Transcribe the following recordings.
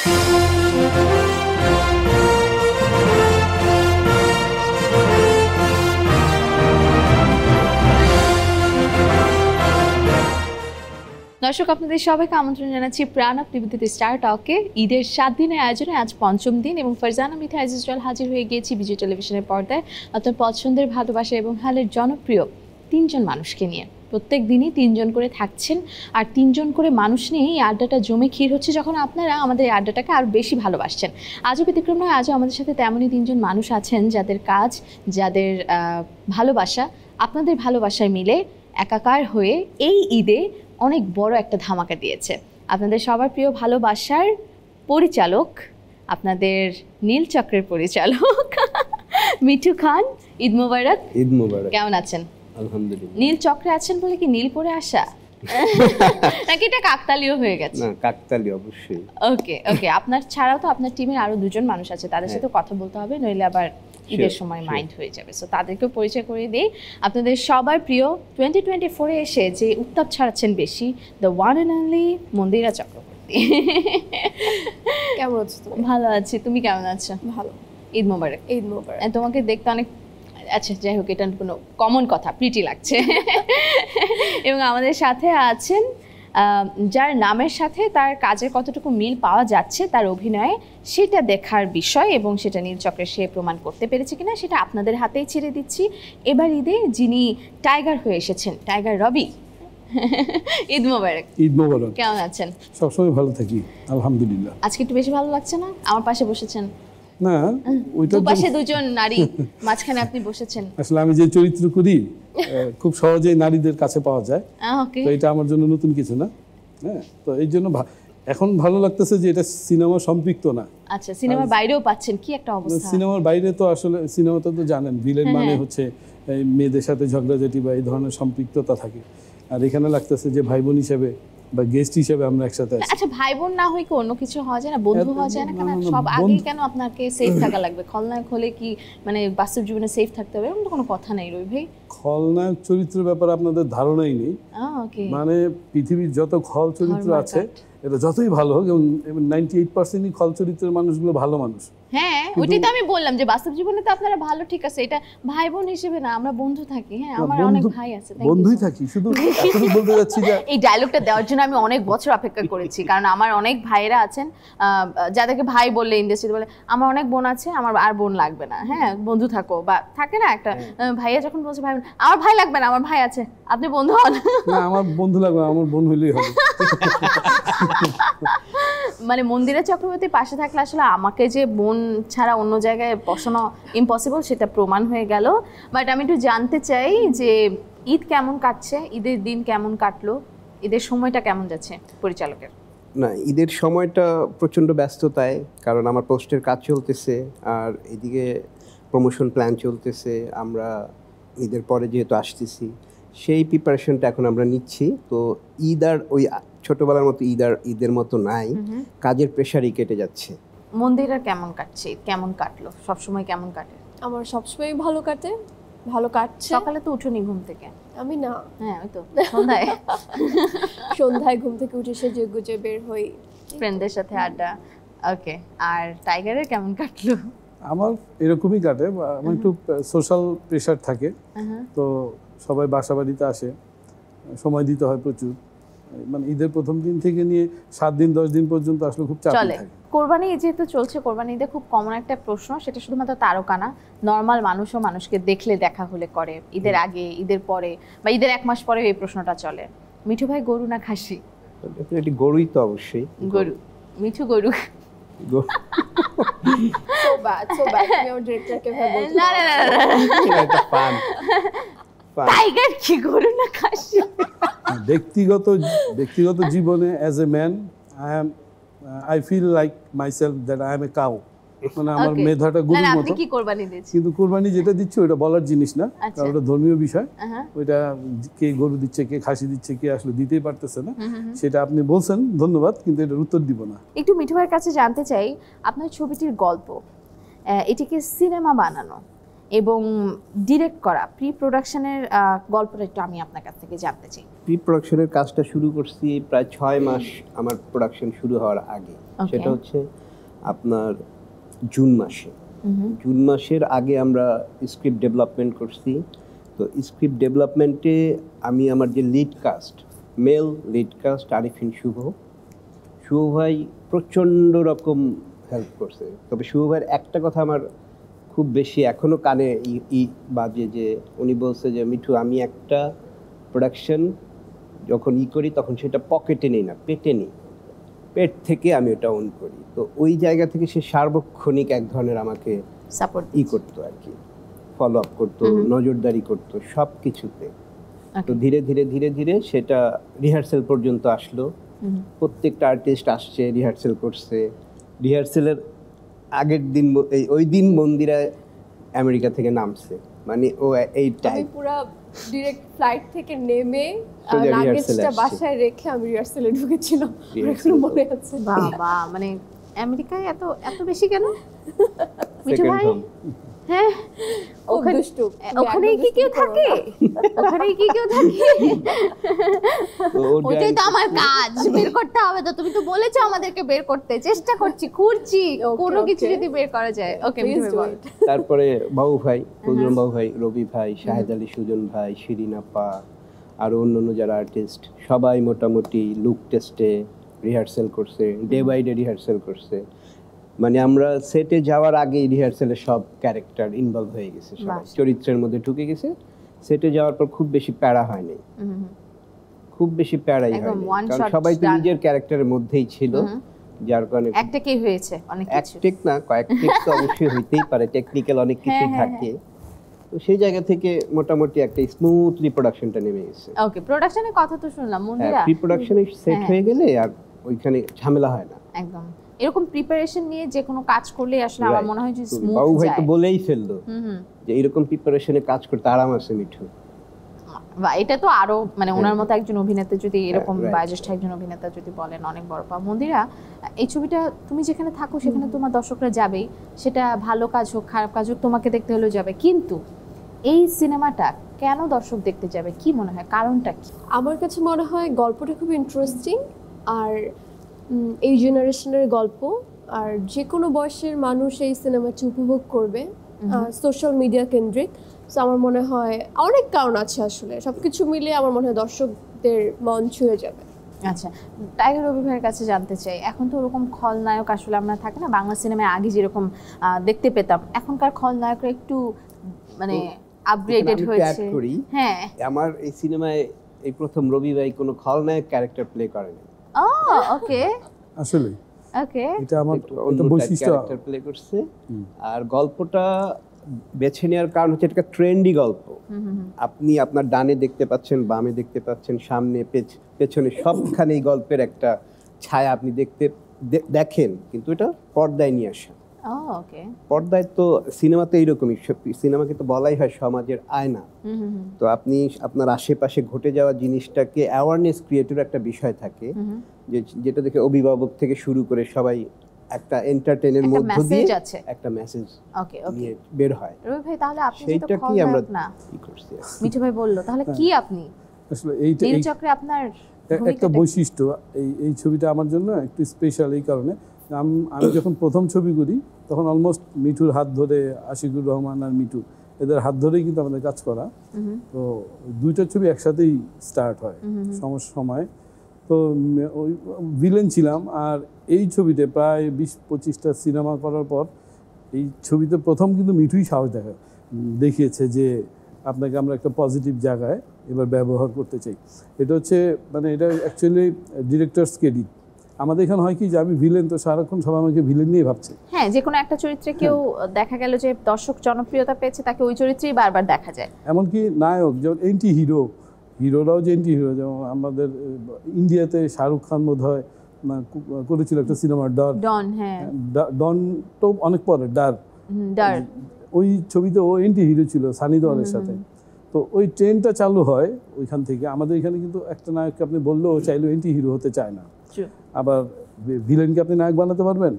দর্শক, আপনাদের সবাইকে আমন্ত্রণ জানাচ্ছি প্রাণাপ নিবেদিত স্টার টকে ঈদের 7 দিনের আয়োজনে আজ পঞ্চম দিন এবং ফারজানা মিঠা আজিজুল হাজির হয়ে গিয়েছি বিজয় টেলিভিশনের পর্দায় আপনার পছন্দের, ভালোবাসা এবং হালের জনপ্রিয় 3 জন মানুষকে নিয়ে। প্রত্যেক দিনই 3 জন করে থাকছেন আর 3 জন করে মানুষ নিয়ে এই আড্ডাটা জমে ক্ষীর হচ্ছে যখন আপনারা আমাদের এই আড্ডাটাকে আরও বেশি ভালোবাসছেন। আজও ব্যতিক্রম নয়, আজও আমাদের সাথে তেমনই 3 জন মানুষ আছেন যাদের কাজ, যাদের ভালোবাসা আপনাদের ভালোবাসায় মিলে একাকার হয়ে এই ঈদে অনেক বড় একটা ধামাকা দিয়েছে। আপনাদের সবার প্রিয় ভালোবাসার পরিচালক, আপনাদের নীল চক্রের পরিচালক মিঠু খান, ঈদ মোবারক। ঈদ মোবারক। কেমন আছেন? আলহামদুলিল্লাহ। নীল চক্রে আছেন বলে কি নীল পরে আসা নাকি এটা কাকতালীয় হয়ে গেছে? না, কাকতালীয় অবশ্যই। ওকে ওকে, আপনার ছাড়াও তো আপনার টিমের আরো 2 জন মানুষ আছে, তাদের সাথে কথা বলতে হবে, নইলে আবার ঈদের সময় মাইন্ড হয়ে যাবে। সো তাদেরকেও পরিচয় করিয়ে দিই। আপনাদের সবার প্রিয় 2024-এ এসে যে উত্তাপ ছাড়াচ্ছেন বেশি, দ্য ওয়ান অ্যান্ড অনলি মন্দিরা চক্রবর্তী। কেমন আছো তুমি? ভালো আছি, তুমি কেমন আছো? ভালো। ঈদ মোবারক। ঈদ মোবারক। তোমাকে দেখতে অনেক, আচ্ছা যাই হোক, এটা কোনো কমন কথা, প্রিটি লাগছে। এবং আমাদের সাথে আছেন যার নামের সাথে তার কাজের কতটুকু মিল পাওয়া যাচ্ছে, তার অভিনয়ে সেটা দেখার বিষয় এবং সেটা নীলচক্রে সে প্রমাণ করতে পেরেছে কিনা সেটা আপনাদের হাতেই ছেড়ে দিচ্ছি। এবার ঈদে যিনি টাইগার হয়ে এসেছেন, টাইগার রবি, ঈদ মোবারক। ঈদ মোবারক। কেমন আছেন? সবসময় ভালো থাকি আলহামদুলিল্লাহ। আজকে একটু বেশি ভালো লাগছে না? আমার পাশে বসেছেন না, ওইটা দুপাশে 2 জন নারী, মাঝখানে আপনি বসেছেন। আসলে আমি যে চরিত্র করি খুব সহজেই নারীদের কাছে পাওয়া যায়, তো এটা আমার জন্য নতুন কিছু না। হ্যাঁ, তো এই জন্য এখন ভালো লাগতেছে যে এটা সিনেমা সম্পৃক্ত না। আচ্ছা, সিনেমার বাইরেও পাচ্ছেন, কি একটা অবস্থা। সিনেমার বাইরে তো আসলে সিনেমাতে তো জানেন ভিলেন মানে হচ্ছে এই মেয়েদের সাথে ঝগড়াঝাটি বা এই ধরনের সম্পৃক্ততা থাকে, আর এখানে লাগতেছে যে ভাই বোন হিসেবে বা গেস্ট হিসেবে আমরা একসাথে আছি। আচ্ছা, ভাই বোন না হই কি অন্য কিছু হওয়া যায় না? বন্ধু হওয়া যায় না? কেন সব আগে কেন আপনাকে সেফ থাকা লাগবে? খলনায়ক হলে কি মানে বাস্তব জীবনে সেফ থাকতে হবে এমন কোনো কথা নেই রবি ভাই। খলনায়ক চরিত্রের ব্যাপারে আপনাদের ধারণাই নেই। ওকে, মানে পৃথিবীর যত খল চরিত্র আছে এটা যতই ভালো হোক, এবং 98%ই খল চরিত্রের মানুষগুলো ভালো মানুষ। হ্যাঁ, ওইটাই তো আমি বললাম যে বাস্তব জীবনে তো আপনারা ভালো, ঠিক আছে, এটা ভাই বোন হিসেবে না, আমরা বন্ধু থাকি। হ্যাঁ, আমার অনেক ভাই আছে, বন্ধুই থাকি। শুধু এখনো বলতে যাচ্ছি যে এই ডায়লগটা দেওয়ার জন্য আমি অনেক বছর অপেক্ষা করেছি, কারণ আমার অনেক ভাইয়েরা আছেন যাদেরকে ভাই বললে ইন্ডাস্ট্রিতে বলে, আমার অনেক বোন আছে, আমার আর বোন লাগবে না, হ্যাঁ বন্ধু থাকো, বা থাকে না একটা ভাইয়া যখন বলছে ভাই বোন, আমার ভাই লাগবে না, আমার ভাই আছে, আপনি বন্ধু হন। না, আমার বন্ধু লাগবে, আমার বোন হইলেই হবে। মানে মন্দিরা চক্রবর্তীর পাশে থাকলে আসলে আমাকে যে বোন ছাড়া অন্য জায়গায় বসানো ইম্পসিবল, সেটা প্রমাণ হয়ে গেল। বাট আমি একটু জানতে চাই যে ঈদ কেমন কাটছে, ঈদের দিন কেমন কাটলো, ঈদের সময়টা কেমন যাচ্ছে পরিচালকের? না, ঈদের সময়টা প্রচণ্ড ব্যস্ততায়, কারণ আমার পোস্টের কাজ চলতেছে আর এদিকে প্রমোশন প্ল্যান চলতেছে। আমরা ঈদের পরে যেহেতু আসতেছি, সেই প্রিপারেশনটা এখন আমরা নিচ্ছি। তো ঈদ আর ওই ছোটবেলার মতো ঈদের মতো নাই, কাজের প্রেশারই কেটে যাচ্ছে। মন্দিরা কেমন কাটছে, কেমন কাটলো, সবসময় কেমন কাটে? আমার সবসময় ভালো কাটে, ভালো কাটছে। সকালে তো উঠোনি ঘুম থেকে? আমি না, হ্যাঁ ওই তো সন্ধ্যায়। সন্ধ্যায় ঘুম থেকে উঠে সেজে গুজে বের হই, ফ্রেন্ডদের সাথে আড্ডা। ওকে, আর টাইগারের কেমন কাটলো? আমার এরকমই কাটে, আমার একটু সোশ্যাল প্রেশার থাকে, তো সবাই বাসা বাড়িতে আসে, সময় দিতে হয় প্রচুর। মানে ঈদের প্রথম দিন থেকে নিয়ে 7 দিন 10 দিন পর্যন্ত আসলে খুব চাপ থাকে। কোরবানি যেহেতু চলছে, কোরবানি ঈদে খুব কমন একটা প্রশ্ন, সেটা শুধুমাত্র তারকা না, নর্মাল মানুষও মানুষকে দেখলে দেখা হলে করে, ঈদের আগে, ঈদের পরে বা ঈদের 1 মাস পরে এই প্রশ্নটা চলে। মিঠু ভাই, গরু না খাসি? এটি গরুই তো, অবশ্যই গরু। মিঠু গরু। না না না, টাইগার কি গরু না খাসি? ব্যক্তিগত জীবনে as a man I feel like myself that I am a cow. মানে আমার মেধাটা গরুর মতো। আপনি কি কোরবানি দিচ্ছেন? কিন্তু কোরবানি যেটা দিচ্ছে ওটা বলার জিনিস না, কারণ ওটা ধর্মীয় বিষয়। ওইটা কে গরু দিচ্ছে, কে খাসি দিচ্ছে, কে আসলে দিতেই পারতেছে না, সেটা আপনি বলছেন, ধন্যবাদ, কিন্তু এটার উত্তর দিব না। একটু মিঠু ভাইয়ের কাছে জানতে চাই, আপনার ছবিটির গল্প, এটিকে সিনেমা বানানো, এবং ডিরেক্ট করা প্রি প্রোডাকশনের গল্পটা একটু আমি আপনার কাছ থেকে জানতে চাই। প্রি প্রোডাকশনের কাজটা শুরু করছি প্রায় 6 মাস আমার প্রোডাকশন শুরু হওয়ার আগে। সেটা হচ্ছে আপনার জুন মাসে। জুন মাসের আগে আমরা স্ক্রিপ্ট ডেভেলপমেন্ট করছি। তো স্ক্রিপ্ট ডেভেলপমেন্টে আমি আমার যে lead cast, male lead cast Arifin Shuvo ভাই প্রচণ্ড রকম হেল্প করছে। তবে শুভ ভাইয়ের একটা কথা আমার খুব বেশি এখনও কানে বাজে, যে উনি বলছে যে মিঠু, আমি একটা প্রোডাকশন যখন করি তখন সেটা পকেটে নিই না, পেটে নিই, পেট থেকে আমি ওটা অন করি। তো ওই জায়গা থেকে সে সার্বক্ষণিক এক ধরনের আমাকে সাপোর্ট করতো আর কি, ফলো আপ করতো, নজরদারি করতো সব কিছুতে। তো ধীরে ধীরে ধীরে ধীরে সেটা রিহার্সেল পর্যন্ত আসলো। প্রত্যেকটা আর্টিস্ট আসছে, রিহার্সেল করছে। রিহার্সেলের আগের দিন ওই দিন মন্দিরা আমেরিকা থেকে নামছে, মানে ও এই আমি টাইপ পুরো ডিরেক্ট ফ্লাইট থেকে নেমে সোজা লাগেজটা rehearsal-এ বাসায় রেখে আমি রিহার্সেলে ঢুকেছিলাম। Rehearsal মনে আছে। বাবা, মানে আমেরিকায় এত এত বেশি কেন মিঠু সেকেন্ড ভাই? হোম। হ্যাঁ, খুব ওখানে দুষ্টু। ওখানে একদম কি কেউ দুষ্টু করো থাকে? না। ওখানে কি কেউ থাকে? তো ও ওইটাই তো আমার কাজ, বের করতে হবে। তো তুমি তো বলেছো আমাদেরকে বের করতে, চেষ্টা করছি, খুঁড়ছি Okay, কোনো কিছু okay. যদি বের করা যায়। ওকে, Please do it. তারপরে বাবু ভাই, ফজলুল বাবু ভাই, রবি ভাই, শাহেদ আলী সুজন ভাই, শিরিন আপা, আর অন্যান্য যারা আর্টিস্ট সবাই মোটামুটি লুক টেস্টে রিহার্সেল করছে, ডে বাই ডে রিহার্সেল করছে। মানে আমরা সেটে যাওয়ার আগে রিহার্সেলে সব ক্যারেক্টার ইনভলভ হয়ে গেছে, সবাই চরিত্রের মধ্যে ঢুকে গেছে। সেটে যাওয়ার পর খুব বেশি প্যারা হয়নি, খুব বেশি প্যারাই একদম হয়নি, one কারণ shot সবাই তো done. নিজের ক্যারেক্টারের মধ্যেই ছিল। যার কারণে একটা কি হয়েছে অনেক এক কিছু। টেক না, কয়েক টেক তো অবশ্যই হইতেই পারে, টেকনিক্যাল অনেক কিছু থাকে। তো সেই জায়গা থেকে মোটামুটি একটা স্মুথলি প্রোডাকশনটা নেমে গেছে। ওকে, প্রোডাকশনের কথা তো শুনলাম মন্দিরা। প্রি প্রোডাকশনে সেট হয়ে গেলে আর ওইখানে ঝামেলা হয় না। একদম এরকম প্রিপারেশন নিয়ে যে কোনো কাজ করলে আসলে আমার মনে হয় যে স্মুথ বাবু ভাই যায়। তো বলেই ফেললো যে এরকম প্রিপারেশনে কাজ করতে আরাম আছে মিঠু। বা এটা তো আরো মানে ওনার মতো একজন অভিনেতা যদি এরকম right. বয়োজ্যেষ্ঠ একজন অভিনেতা যদি বলেন, অনেক বড় পাওয়া। মন্দিরা, এই ছবিটা তুমি যেখানে থাকো সেখানে তোমার দর্শকরা যাবেই, সেটা ভালো কাজ হোক খারাপ কাজ হোক তোমাকে দেখতে হলেও যাবে। কিন্তু এই সিনেমাটা কেন দর্শক দেখতে যাবে, কি মনে হয়, কারণটা কি? আমার কাছে মনে হয় গল্পটা খুব ইন্টারেস্টিং, আর এই জেনারেশনের গল্প, আর যে কোনো বয়সের মানুষ এই সিনেমাটি উপভোগ করবে, সোশ্যাল মিডিয়া কেন্দ্রিক। সো আমার মনে হয় অনেক কারণ আছে, আসলে সবকিছু মিলিয়ে আমার মনে হয় দর্শকদের মন ছুঁয়ে যাবে। আচ্ছা, টাইগার রবি ভাইয়ের কাছে জানতে চাই, এখন তো ওরকম খলনায়ক আসলে আমরা থাকে না বাংলা সিনেমায় আগে যেরকম দেখতে পেতাম, এখনকার খলনায়করা একটু মানে আপগ্রেডেড হয়েছে। হ্যাঁ, আমার এই সিনেমায় এই প্রথম রবি ভাই কোনো খলনায়ক ক্যারেক্টার প্লে করেনি। ও ওকে আসলে ওকে, এটা আমার অন্য বৈশিষ্ট্য। ক্যারেক্টার প্লে করছে। আর গল্পটা বেছে নেওয়ার কারণ হচ্ছে এটা ট্রেন্ডি গল্প। আপনি আপনার ডানে দেখতে পাচ্ছেন, বামে দেখতে পাচ্ছেন, সামনে পেছনে সবখানে এই গল্পের একটা ছায়া আপনি দেখেন, কিন্তু এটা পর্দায় নিয়ে আসা। ওকে, পর্দায় তো সিনেমাতে এইরকমই, সিনেমাকে তো বলাই হয় সমাজের আয়না। তো আপনি আপনার আশেপাশে ঘটে যাওয়া জিনিসটাকে অ্যাওয়ারনেস ক্রিয়েটের একটা বিষয় থাকে, যেটা দেখে অভিভাবক থেকে শুরু করে সবাই একটা এন্টারটেইনের মধ্য দিয়ে একটা মেসেজ নিয়ে বের হয়। রবি ভাই, তাহলে আপনি যেটা সেইটা কি আমরা না কি করছি? মিঠু ভাই বললো, তাহলে কি আপনি আসলে এইটা নীলচক্রে আপনার একটা বৈশিষ্ট্য। এই ছবিটা আমার জন্য একটু স্পেশাল এই কারণে, আমি যখন প্রথম ছবি করি তখন অলমোস্ট মিঠুর হাত ধরে, আশিকুর রহমান আর মিঠু এদের হাত ধরেই কিন্তু আমাদের কাজ করা। তো দুইটা ছবি একসাথেই স্টার্ট হয় সময়। তো ওই ভিলেন ছিলাম, আর এই ছবিতে প্রায় 20-25টা সিনেমা করার পর এই ছবিতে প্রথম কিন্তু মিঠুই সাহস দেখিয়েছে যে আপনাকে আমরা একটা পজিটিভ জায়গায় এবার ব্যবহার করতে চাই। এটা হচ্ছে মানে এটা অ্যাকচুয়ালি ডিরেক্টরস ক্রেডিট। আমাদের এখানে হয় কি যে আমি ভিলেন, তো সারাক্ষণ সবাই আমাকে ভিলেন নিয়ে ভাবছে। হ্যাঁ, যে কোনো একটা চরিত্রে কেউ দেখা গেল যে দর্শক জনপ্রিয়তা পেয়েছে, তাকে ওই চরিত্রেই বারবার দেখা যায়। এমনকি নায়ক যেমন এন্টি হিরোরাও যে এন্টি হিরো, যেমন আমাদের ইন্ডিয়াতে শাহরুখ খান বোধ হয় করেছিল একটা সিনেমা ডন। হ্যাঁ, ডন তো অনেক পরে ডার, ওই ছবিতে ও এন্টি হিরো ছিল সানি দেওয়ালের সাথে। তো ওই ট্রেনটা চালু হয় ওইখান থেকে। আমাদের এখানে কিন্তু একটা নায়ককে আপনি বললেও চাইলেও এন্টি হিরো হতে চায় না, আবার ভিলেনকে আপনি নায়ক বানাতে পারবেন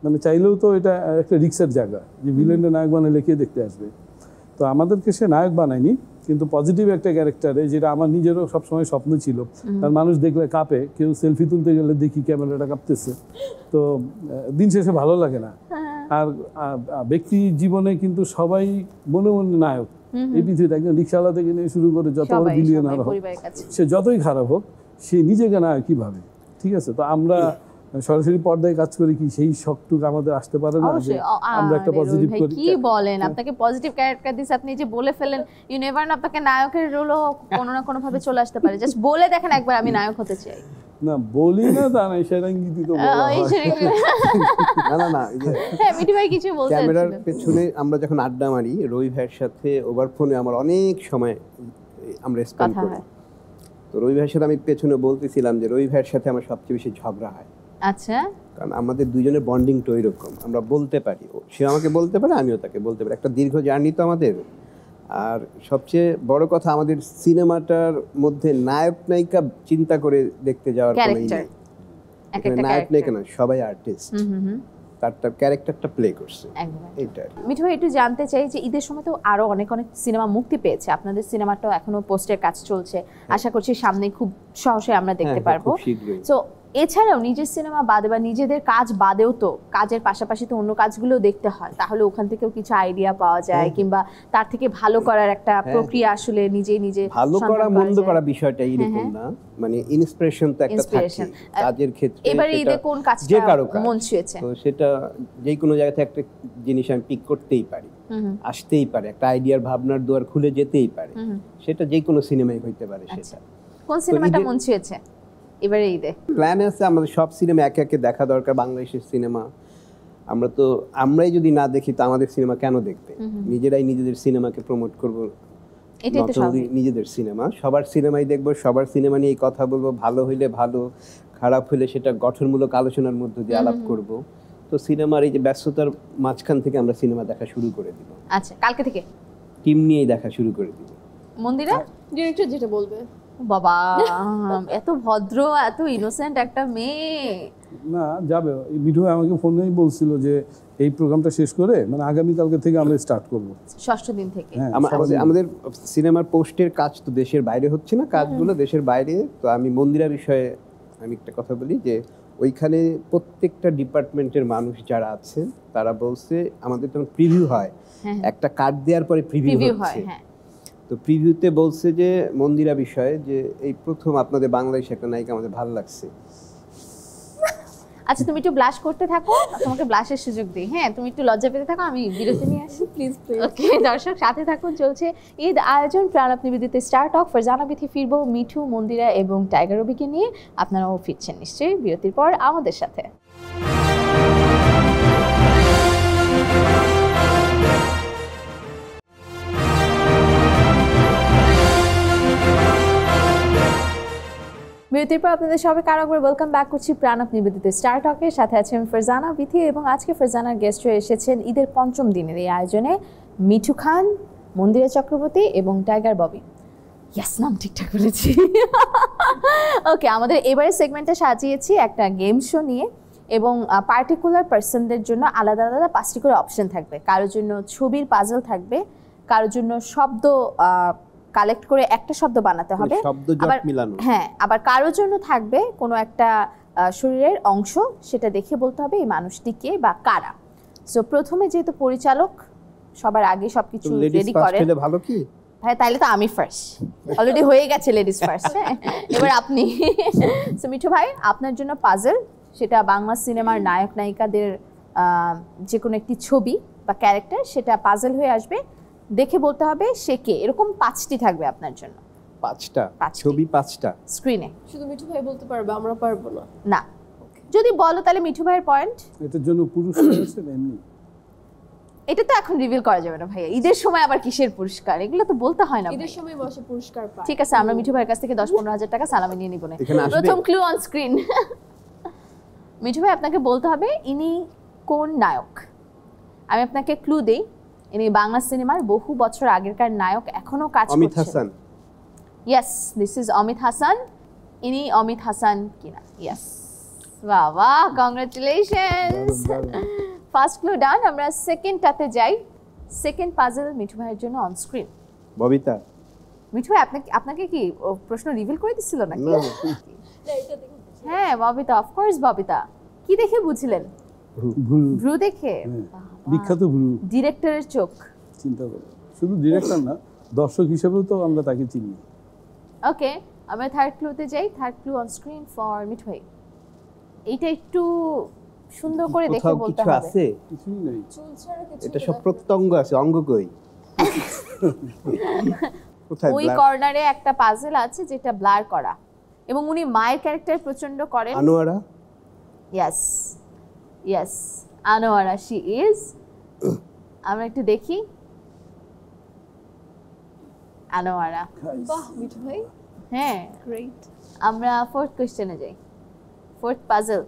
মানে চাইলেও তো এটা একটা রিক্সের জায়গা, যে ভিলেনটা নায়ক বানালে কে দেখতে আসবে। তো আমাদেরকে সে নায়ক বানায়নি, কিন্তু পজিটিভ একটা ক্যারেক্টারে, যেটা আমার নিজেরও সবসময় স্বপ্ন ছিল। আর মানুষ দেখলে কাঁপে, কেউ সেলফি তুলতে গেলে দেখি ক্যামেরাটা কাঁপতেছে, তো দিন শেষে ভালো লাগে না। আর ব্যক্তি জীবনে কিন্তু সবাই মনে মনে নায়ক এই পৃথিবীতে। একজন রিক্সাওয়ালা থেকে নিয়ে শুরু করে যত বড় বিলিয়নার হোক, সে যতই খারাপ হোক, সে নিজেকে নায়ক কিভাবে, ঠিক আছে? তো আমরা সরাসরি পর্দায় কাজ করি কি সেই শখটুকু আমাদের আসতে পারে না যে আমরা একটা পজিটিভ করি? কি বলেন, আপনাকে পজিটিভ ক্যারেক্টার দিছে, আপনি যে বলে ফেলেন, ইউ নেভার না, আপনাকে নায়কের রোলও কোনো না কোনো ভাবে চলে আসতে পারে। জাস্ট বলে দেখেন একবার, আমি নায়ক হতে চাই। না বলি না তা না, সেরাঙ্গিতি তো বলা হয়। না না, হ্যাঁ মিঠু ভাই কিছু বলতে ক্যামেরার পেছনে আমরা যখন আড্ডা মারি রবি ভাইয়ের সাথে, ওভার ফোনে আমার অনেক সময় আমরা স্পেন্ড করি। তো রবি ভাইয়ের সাথে আমি পেছনে বলতেছিলাম যে রবি ভাইয়ের সাথে আমার সবচেয়ে বেশি ঝগড়া হয়। আচ্ছা, কারণ আমাদের দুজনের বন্ডিংটা ওইরকম, আমরা বলতে পারি, সে আমাকে বলতে পারে, আমিও তাকে বলতে পারি। একটা দীর্ঘ জার্নি তো আমাদের। আর সবচেয়ে বড় কথা, আমাদের সিনেমাটার মধ্যে নায়ক নায়িকা চিন্তা করে দেখতে যাওয়ার কোনো নেই। নায়ক নায়িকা না, সবাই আর্টিস্ট, তার ক্যারেক্টারটা প্লে করছে। এইটা মিঠু ভাই একটু জানতে চাই যে ঈদের সময় তো আরো অনেক অনেক সিনেমা মুক্তি পেয়েছে, আপনাদের সিনেমাটাও এখনো পোস্টের কাজ চলছে, আশা করছি সামনে খুব সহজে আমরা দেখতে পারবো। তো এছাড়াও নিজের সিনেমা বাদে বা নিজেদের কাজ বাদেও তো কাজের পাশাপাশি তো অন্য কাজগুলো দেখতে হয়, তাহলে ওখান থেকেও কিছু আইডিয়া পাওয়া যায়, কিংবা তার থেকে ভালো করার একটা প্রক্রিয়া আসলে নিজে ভালো করা মন্দ করা বিষয়টা এরকম না, মানে ইন্সপিরেশন তো একটা থাকে কাজের ক্ষেত্রে। এবারে ঈদে কোন কাজটা মন ছুঁয়েছে? তো সেটা যে কোনো জায়গা থেকে একটা জিনিস আমি পিক করতেই পারি, আসতেই পারে, একটা আইডিয়ার ভাবনার দুয়ার খুলে যেতেই পারে, সেটা যে কোনো সিনেমায় হইতে পারে। সেটা কোন সিনেমাটা মন ছুঁয়েছে এবারে ঈদে? প্ল্যান আছে আমাদের সব সিনেমা একে একে দেখা দরকার। বাংলাদেশের সিনেমা আমরাই যদি না দেখি তো আমাদের সিনেমা কেন দেখবে? নিজেরাই নিজেদের সিনেমাকে প্রমোট করবো, নিজেদের সিনেমা সবার সিনেমাই দেখবো, সবার সিনেমা নিয়ে কথা বলবো, ভালো হইলে ভালো, খারাপ হইলে সেটা গঠনমূলক আলোচনার মধ্যে দিয়ে আলাপ করব। তো সিনেমার এই যে ব্যস্ততার মাঝখান থেকে আমরা সিনেমা দেখা শুরু করে দিব। আচ্ছা, কালকে থেকে টিম নিয়েই দেখা শুরু করে দিব। মন্দিরা ডিরেক্টর যেটা বলবে। বাবা এত ভদ্র, এত ইনোসেন্ট একটা মেয়ে। না যাবে, মিঠু আমাকে ফোনেই বলছিল যে এই প্রোগ্রামটা শেষ করে মানে আগামী কালকে থেকে আমরা স্টার্ট করব, ষষ্ঠ দিন থেকে। আমাদের সিনেমার পোস্টের কাজ তো দেশের বাইরে হচ্ছে না, কাজগুলো দেশের বাইরে। তো আমি মন্দিরা বিষয়ে আমি একটা কথা বলি যে ওইখানে প্রত্যেকটা ডিপার্টমেন্টের মানুষ যারা আছে তারা বলছে আমাদের তখন প্রিভিউ হয়, একটা কার্ড দেওয়ার পরে প্রিভিউ হচ্ছে। তো প্রিভিউতে বলছে যে মন্দিরা বিষয়ে যে এই প্রথম আপনাদের বাংলাদেশে একটা নায়িকা আমাদের ভালো লাগছে। আচ্ছা তুমি একটু ব্লাশ করতে থাকো, তোমাকে ব্লাশের সুযোগ দিই। হ্যাঁ তুমি একটু লজ্জা পেতে থাকো, আমি বিরতি নিয়ে আসি প্লিজ। ওকে দর্শক সাথে থাকুন, চলছে ঈদ আয়োজন প্রাণাপ নিবেদিত স্টার টক। ফারজানা বিথি ফিরবো মিঠু, মন্দিরা এবং টাইগার রবিকে নিয়ে। আপনারাও ফিরছেন নিশ্চয়ই বিরতির পর আমাদের সাথে। বিরতির পর আপনাদের সবাইকে আরো একবার ওয়েলকাম ব্যাক করছি প্রাণাপ নিবেদিত স্টার টকের সাথে আছেন ফারজানা বিথি, এবং আজকে ফারজানার গেস্ট হয়ে এসেছেন ঈদের পঞ্চম দিনের এই আয়োজনে মিঠু খান, মন্দিরা চক্রবর্তী এবং টাইগার ববি। ইয়েস, নাম ঠিকঠাক বলেছি। ওকে, আমাদের এবারে সেগমেন্টটা সাজিয়েছি একটা গেম শো নিয়ে, এবং পার্টিকুলার পার্সনদের জন্য আলাদা আলাদা 5টি করে অপশন থাকবে। কারোর জন্য ছবির পাজল থাকবে, কারোর জন্য শব্দ কালেক্ট করে একটা শব্দ বানাতে হবে, হ্যাঁ, আবার কারোর জন্য থাকবে কোনো একটা শরীরের অংশ, সেটা দেখে বলতে হবে এই মানুষটি কে বা কারা। সো প্রথমে যেহেতু পরিচালক সবার আগে সবকিছু রেডি করেন, ভালো কি ভাই তাইলে তো আমি ফার্স্ট, অলরেডি হয়ে গেছে লেডিস ফার্স্ট। এবার আপনি। সো মিঠু ভাই, আপনার জন্য পাজল, সেটা বাংলা সিনেমার নায়ক নায়িকাদের যে কোনো একটি ছবি বা ক্যারেক্টার, সেটা পাজল হয়ে আসবে, দেখে বলতে হবে সে কে। এরকম 5টি থাকবে আপনার জন্য। 5টা ছবি, 5টা স্ক্রিনে। শুধু মিঠু ভাই বলতে পারবে, আমরা পারবো না। না, যদি বলো তাহলে মিঠু ভাইয়ের পয়েন্ট। এটার জন্য পুরস্কার আছে না এমনি? এটা তো এখন রিভিল করা যাবে না ভাইয়া, ঈদের সময় আবার কিসের পুরস্কার, এগুলো তো বলতে হয় না। ঈদের সময় বসে পুরস্কার পায়। ঠিক আছে, আমরা মিঠু ভাইয়ের কাছ থেকে 10-15 হাজার টাকা সালামি নিয়ে নিব না। প্রথম ক্লু অন স্ক্রিন। মিঠু ভাই আপনাকে বলতে হবে ইনি কোন নায়ক। আমি আপনাকে ক্লু দেই, ইনি বাংলা সিনেমার বহু বছর আগেরকার নায়ক, এখনো কাজ করছেন। Amit Hasan. Yes, this is Amit Hasan. ইনি অমিত হাসান কিনা? ইয়েস, বাহ, কংগ্রাচুলেশনস। ফার্স্ট ক্লু ডান। আমরা সেকেন্ডটাতে যাই। সেকেন্ড পাজল মিঠু ভাইয়ের জন্য অন স্ক্রিন। ববিতা। মিঠু ভাই আপনাকে কি প্রশ্ন রিভিল করে দিছিল নাকি? না, হ্যাঁ ববিতা, অফকোর্স ববিতা। কি দেখে বুঝলেন? ভুল। ভ্রু দেখে? বিখ্যাত ভুল। ডিরেক্টরের চোখ। চিন্তা করো, শুধু ডিরেক্টর না, দর্শক হিসেবেও তো আমরা তাকে চিনি। ওকে, আমরা থার্ড ক্লুতে যাই। Third clue on screen for Mithu ভাই। এইটা একটু সুন্দর করে দেখে কোথাও বলতে কিছু হবে। আছে? কিছুই নেই। চুল ছাড়া কিছু এটা সব প্রত্যঙ্গ আছে, অঙ্গ কই? কোথায় ওই black? কর্নারে একটা পাজল আছে যেটা ব্লার করা, এবং উনি মায়ের ক্যারেক্টার প্রচন্ড করেন। Anowara. Yes yes, Anowara she is. আমরা একটু দেখি আনোয়ারা। বাহ মিঠু ভাই, হ্যাঁ, গ্রেট। আমরা ফোর্থ কোশ্চেনে যাই। Fourth puzzle.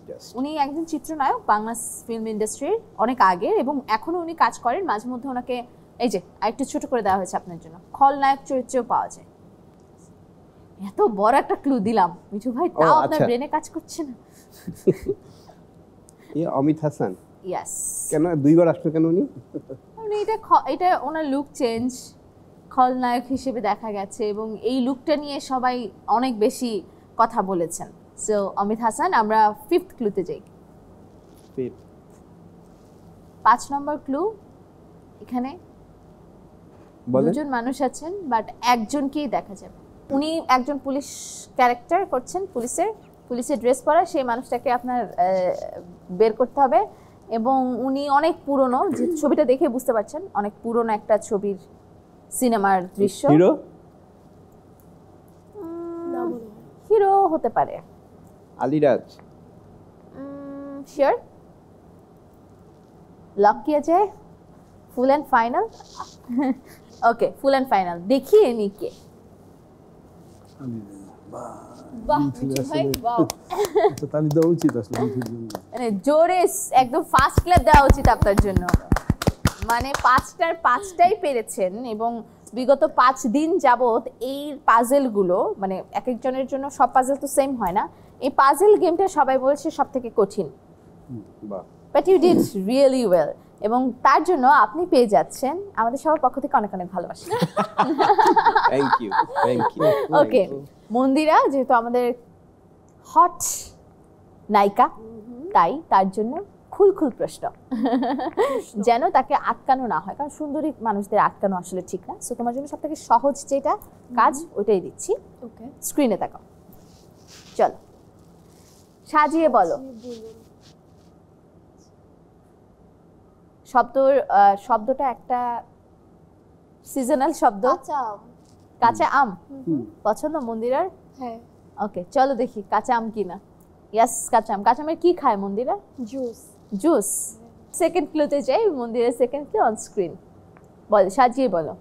Just উনি একজন চিত্রনায়ক বাংলা ফিল্ম ইন্ডাস্ট্রির অনেক আগের, এবং এখনো উনি কাজ করেন। মাঝে মধ্যে ওনাকে এই যে আরেকটু ছোট করে দেওয়া হয়েছে আপনার জন্য, খলনায়ক চরিত্রেও পাওয়া যায়। এত বড় একটা ক্লু দিলাম মিঠু ভাই, তাও আপনার আচ্ছা। ব্রেনে কাজ করছে না। অমিত হাসান। ইয়েস, কেন দুইবার আসলো কেন উনি? মানে এটা ওনার লুক চেঞ্জ, খলনায়ক হিসেবে দেখা গেছে, এবং এই লুকটা নিয়ে সবাই অনেক বেশি কথা বলেছেন। সো অমিত হাসান। আমরা ফিফথ ক্লুতে যাই। 5 নম্বর ক্লু। এখানে বলেন। দুজন মানুষ আছেন, বাট একজনকেই দেখা যাবে। উনি একজন পুলিশ ক্যারেক্টার করছেন, পুলিশের ড্রেস পরা। সেই মানুষটাকে আপনার বের করতে হবে, এবং উনি অনেক পুরনো, যে ছবিটা দেখে বুঝতে পারছেন অনেক পুরনো একটা ছবির সিনেমার দৃশ্য। হিরো। না মনে হয়। হিরো হতে পারে। আলিরাজ। শিওর? লক কিয়া যায়? Full and final? Okay, full and final. দেখিয়ে নি কে? বাহ মিঠু ভাই, বাহ। আচ্ছা, তালি দেওয়া উচিত আসলে মিঠুর জন্য। মানে জোরে একদম ফার্স্ট ক্লাস দেওয়া উচিত আপনার জন্য। মানে 5টার 5টাই পেরেছেন, এবং বিগত 5 দিন যাবত এই পাজেলগুলো, মানে এক একজনের জন্য সব পাজেল তো সেম হয় না, এই পাজেল গেমটা সবাই বলছে সব থেকে কঠিন। বাহ। But you did really well, এবং তার জন্য আপনি পেয়ে যাচ্ছেন আমাদের সবার পক্ষ থেকে অনেক অনেক ভালোবাসা। Thank you, thank you. Okay, Mandira যেহেতু আমাদের হট নায়িকা, তাই তার জন্য খুলখুল প্রশ্ন, যেন তাকে আটকানো না হয়, কারণ সুন্দরী মানুষদের আটকানো আসলে ঠিক না। সো তোমার জন্য সব থেকে সহজ যেটা কাজ ওইটাই দিচ্ছি। ওকে, স্ক্রিনে তাকাও, চলো সাজিয়ে বলো। শব্দটা একটা সিজনাল শব্দ। কাঁচা আম পছন্দ মন্দিরার? হ্যাঁ। ওকে, চলো দেখি কাঁচা আম কিনা। ইয়েস, কাঁচা আম। কাঁচা আমের কি খায় মন্দিরা? জুস। জুস। সেকেন্ড ক্লুতে যাই। মন্দিরের সেকেন্ড ক্লু অন স্ক্রিন। বল, সাজিয়ে বলো।